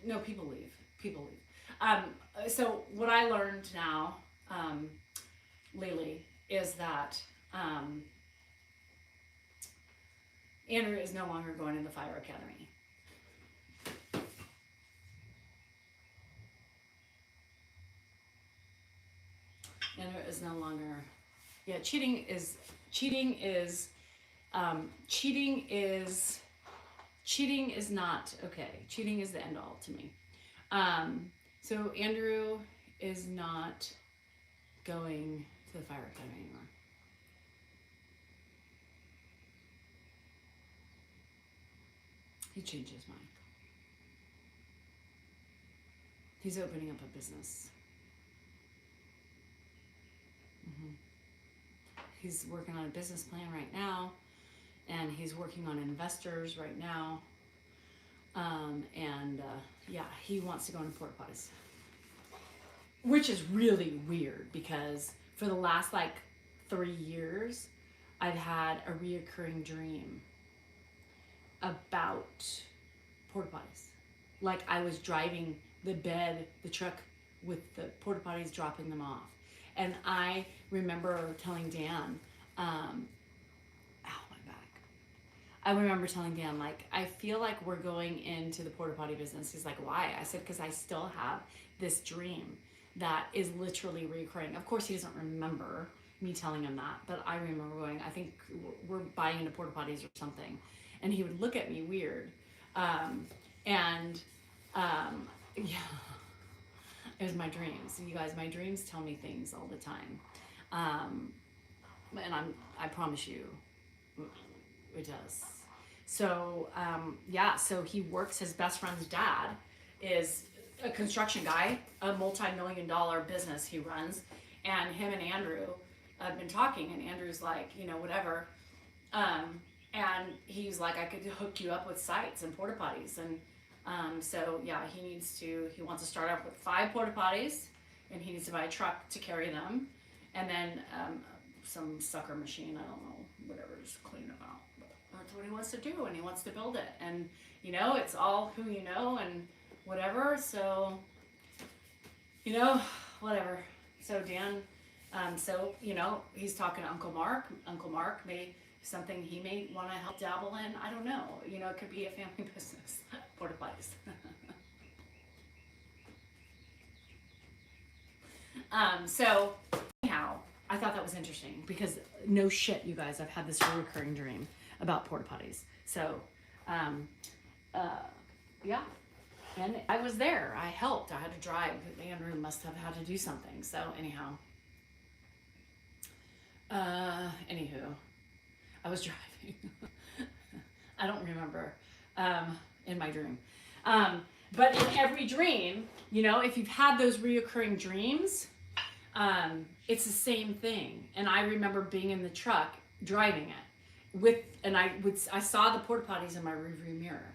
No, people leave. People leave. So what I learned now, Lily, is that Andrew is no longer going to the Fire Academy. Andrew is no longer. Yeah, cheating is not okay. Cheating is the end all to me. So Andrew is not going to the Fire Academy anymore. He changed his mind. He's opening up a business. He's working on a business plan right now, and he's working on investors right now. Yeah, he wants to go into porta potties, which is really weird because for the last like 3 years, I've had a reoccurring dream about porta potties. Like I was driving the truck with the porta potties, dropping them off. And I remember telling Dan, ow, my back. I remember telling Dan, like, I feel like we're going into the porta potty business. He's like, why? I said, because I still have this dream that is literally recurring. Of course, he doesn't remember me telling him that, but I remember going, I think we're buying into porta potties or something. And he would look at me weird. Yeah. It was my dreams. You guys, my dreams tell me things all the time. And I promise you, it does. So, yeah, so he works, his best friend's dad is a construction guy, a multi-million-dollar business he runs. And him and Andrew have been talking, and Andrew's like, you know, whatever. And he's like, I could hook you up with sites and porta potties. And so yeah, he wants to start off with 5 porta potties, and he needs to buy a truck to carry them, and then some sucker machine, I don't know, whatever, just clean them out. But that's what he wants to do, and he wants to build it, and you know, it's all who you know and whatever. So you know, whatever. So Dan, so you know, he's talking to Uncle Mark. Uncle Mark may something he may want to help dabble in. I don't know. You know, it could be a family business. Porta potties. So anyhow, I thought that was interesting because no shit, you guys, I've had this recurring dream about porta potties. So, um, yeah, and I was there. I helped. I had to drive. Andrew must have had to do something. So anyhow, anywho, I was driving. I don't remember in my dream. But in every dream, you know, if you've had those reoccurring dreams, it's the same thing. And I remember being in the truck driving it I saw the porta potties in my rearview mirror.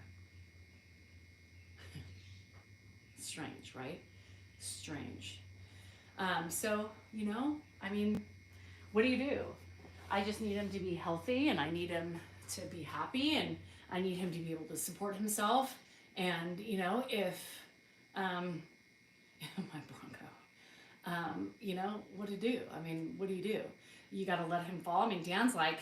Strange, right? Strange. So, you know, I mean, what do? I just need him to be healthy, and I need him to be happy, and I need him to be able to support himself. And, you know, if, my Bronco, you know, what to do? I mean, what do? You got to let him fall. I mean, Dan's like,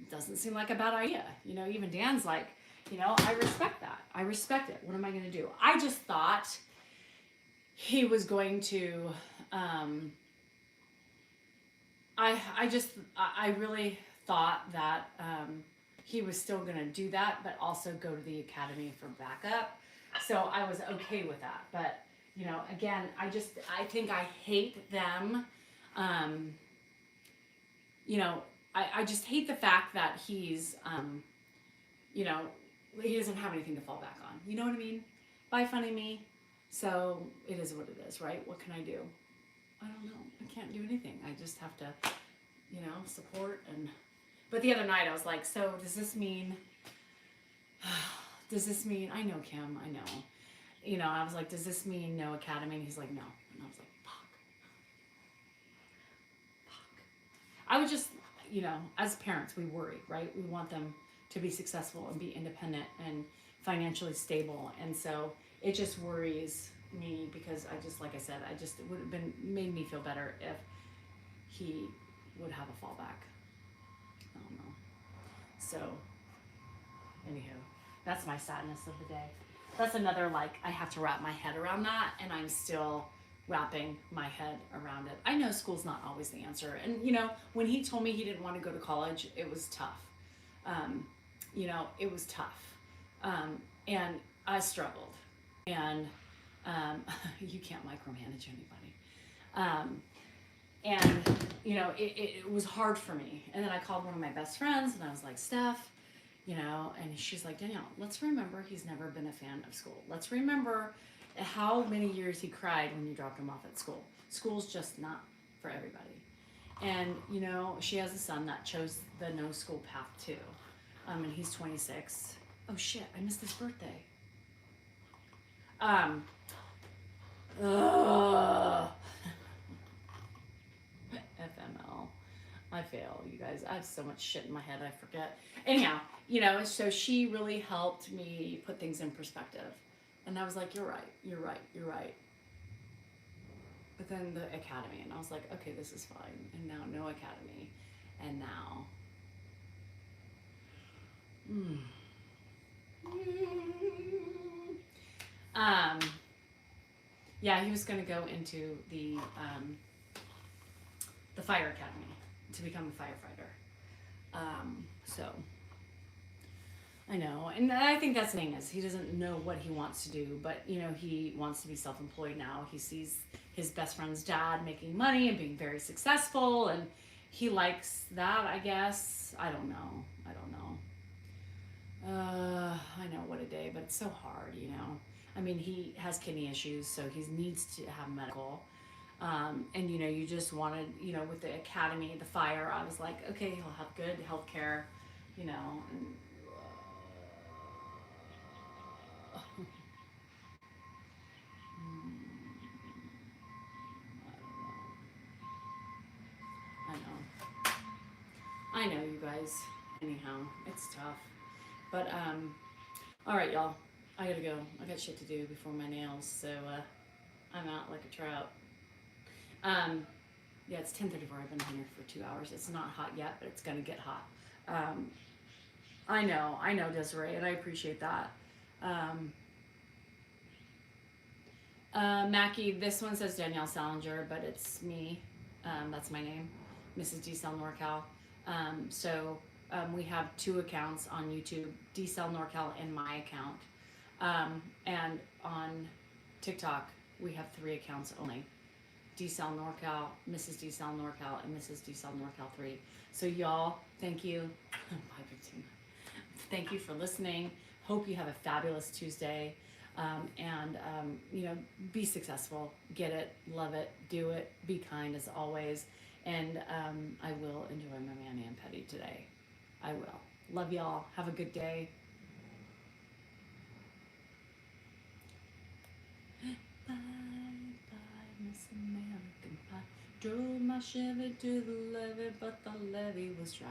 doesn't seem like a bad idea. You know, even Dan's like, you know, I respect that. I respect it. What am I going to do? I just thought he was going to, I really thought that he was still going to do that, but also go to the academy for backup. So I was okay with that. But, you know, again, I think I hate them. You know, I just hate the fact that he's, you know, he doesn't have anything to fall back on. You know what I mean? Bye, funny me. So it is what it is, right? What can I do? I don't know. I can't do anything. I just have to, you know, support. But the other night I was like, so does this mean, I know Kim, I know. You know, I was like, does this mean no academy? And he's like, no. And I was like, fuck. I would just, you know, as parents, we worry, right? We want them to be successful and be independent and financially stable. And so it just worries me because like I said, it would have made me feel better if he would have a fallback. I don't know. So, anywho, that's my sadness of the day. That's another, like, I have to wrap my head around that, and I'm still wrapping my head around it. I know school's not always the answer. And, you know, when he told me he didn't want to go to college, it was tough. You know, it was tough. And I struggled. And you can't micromanage anybody. And, you know, it was hard for me. And then I called one of my best friends, and I was like, Steph, you know, and she's like, Danielle, let's remember he's never been a fan of school. Let's remember how many years he cried when you dropped him off at school. School's just not for everybody. And, you know, she has a son that chose the no school path too. And he's 26. Oh shit, I missed his birthday. FML. I fail, you guys. I have so much shit in my head, I forget. Anyhow, you know, so she really helped me put things in perspective. And I was like, you're right. But then the academy, and I was like, okay, this is fine. And now no academy. And now, yeah, he was going to go into the fire academy to become a firefighter. So I know, and I think that's the thing is he doesn't know what he wants to do, but you know he wants to be self-employed now. He sees his best friend's dad making money and being very successful, and he likes that. I guess I don't know. I know what a day, but it's so hard, you know. I mean, he has kidney issues, so he needs to have medical. And you know, you just wanted, you know, with the academy, the fire, I was like, okay, he'll have good health care, you know. And, I know, you guys. Anyhow, it's tough. But, alright, y'all. I gotta go. I got shit to do before my nails, so, I'm out like a trout. Yeah, it's 10:34. I've been here for 2 hours. It's not hot yet, but it's gonna get hot. I know, Desiree, and I appreciate that. Mackie, this one says Danielle Salinger, but it's me. That's my name, Mrs. D-Cell NorCal. We have 2 accounts on YouTube, D-Cell NorCal and my account. And on TikTok, we have 3 accounts only. D-Cell NorCal, Mrs. D-Cell NorCal, and Mrs. D-Cell NorCal 3. So y'all, thank you. Bye, Bettina. Thank you for listening. Hope you have a fabulous Tuesday. Be successful. Get it, love it, do it, be kind as always. And I will enjoy my Manny and Petty today. I will. Love y'all. Have a good day. Bye, bye, Miss American Pie. Drove my Chevy to the levee, but the levee was dry.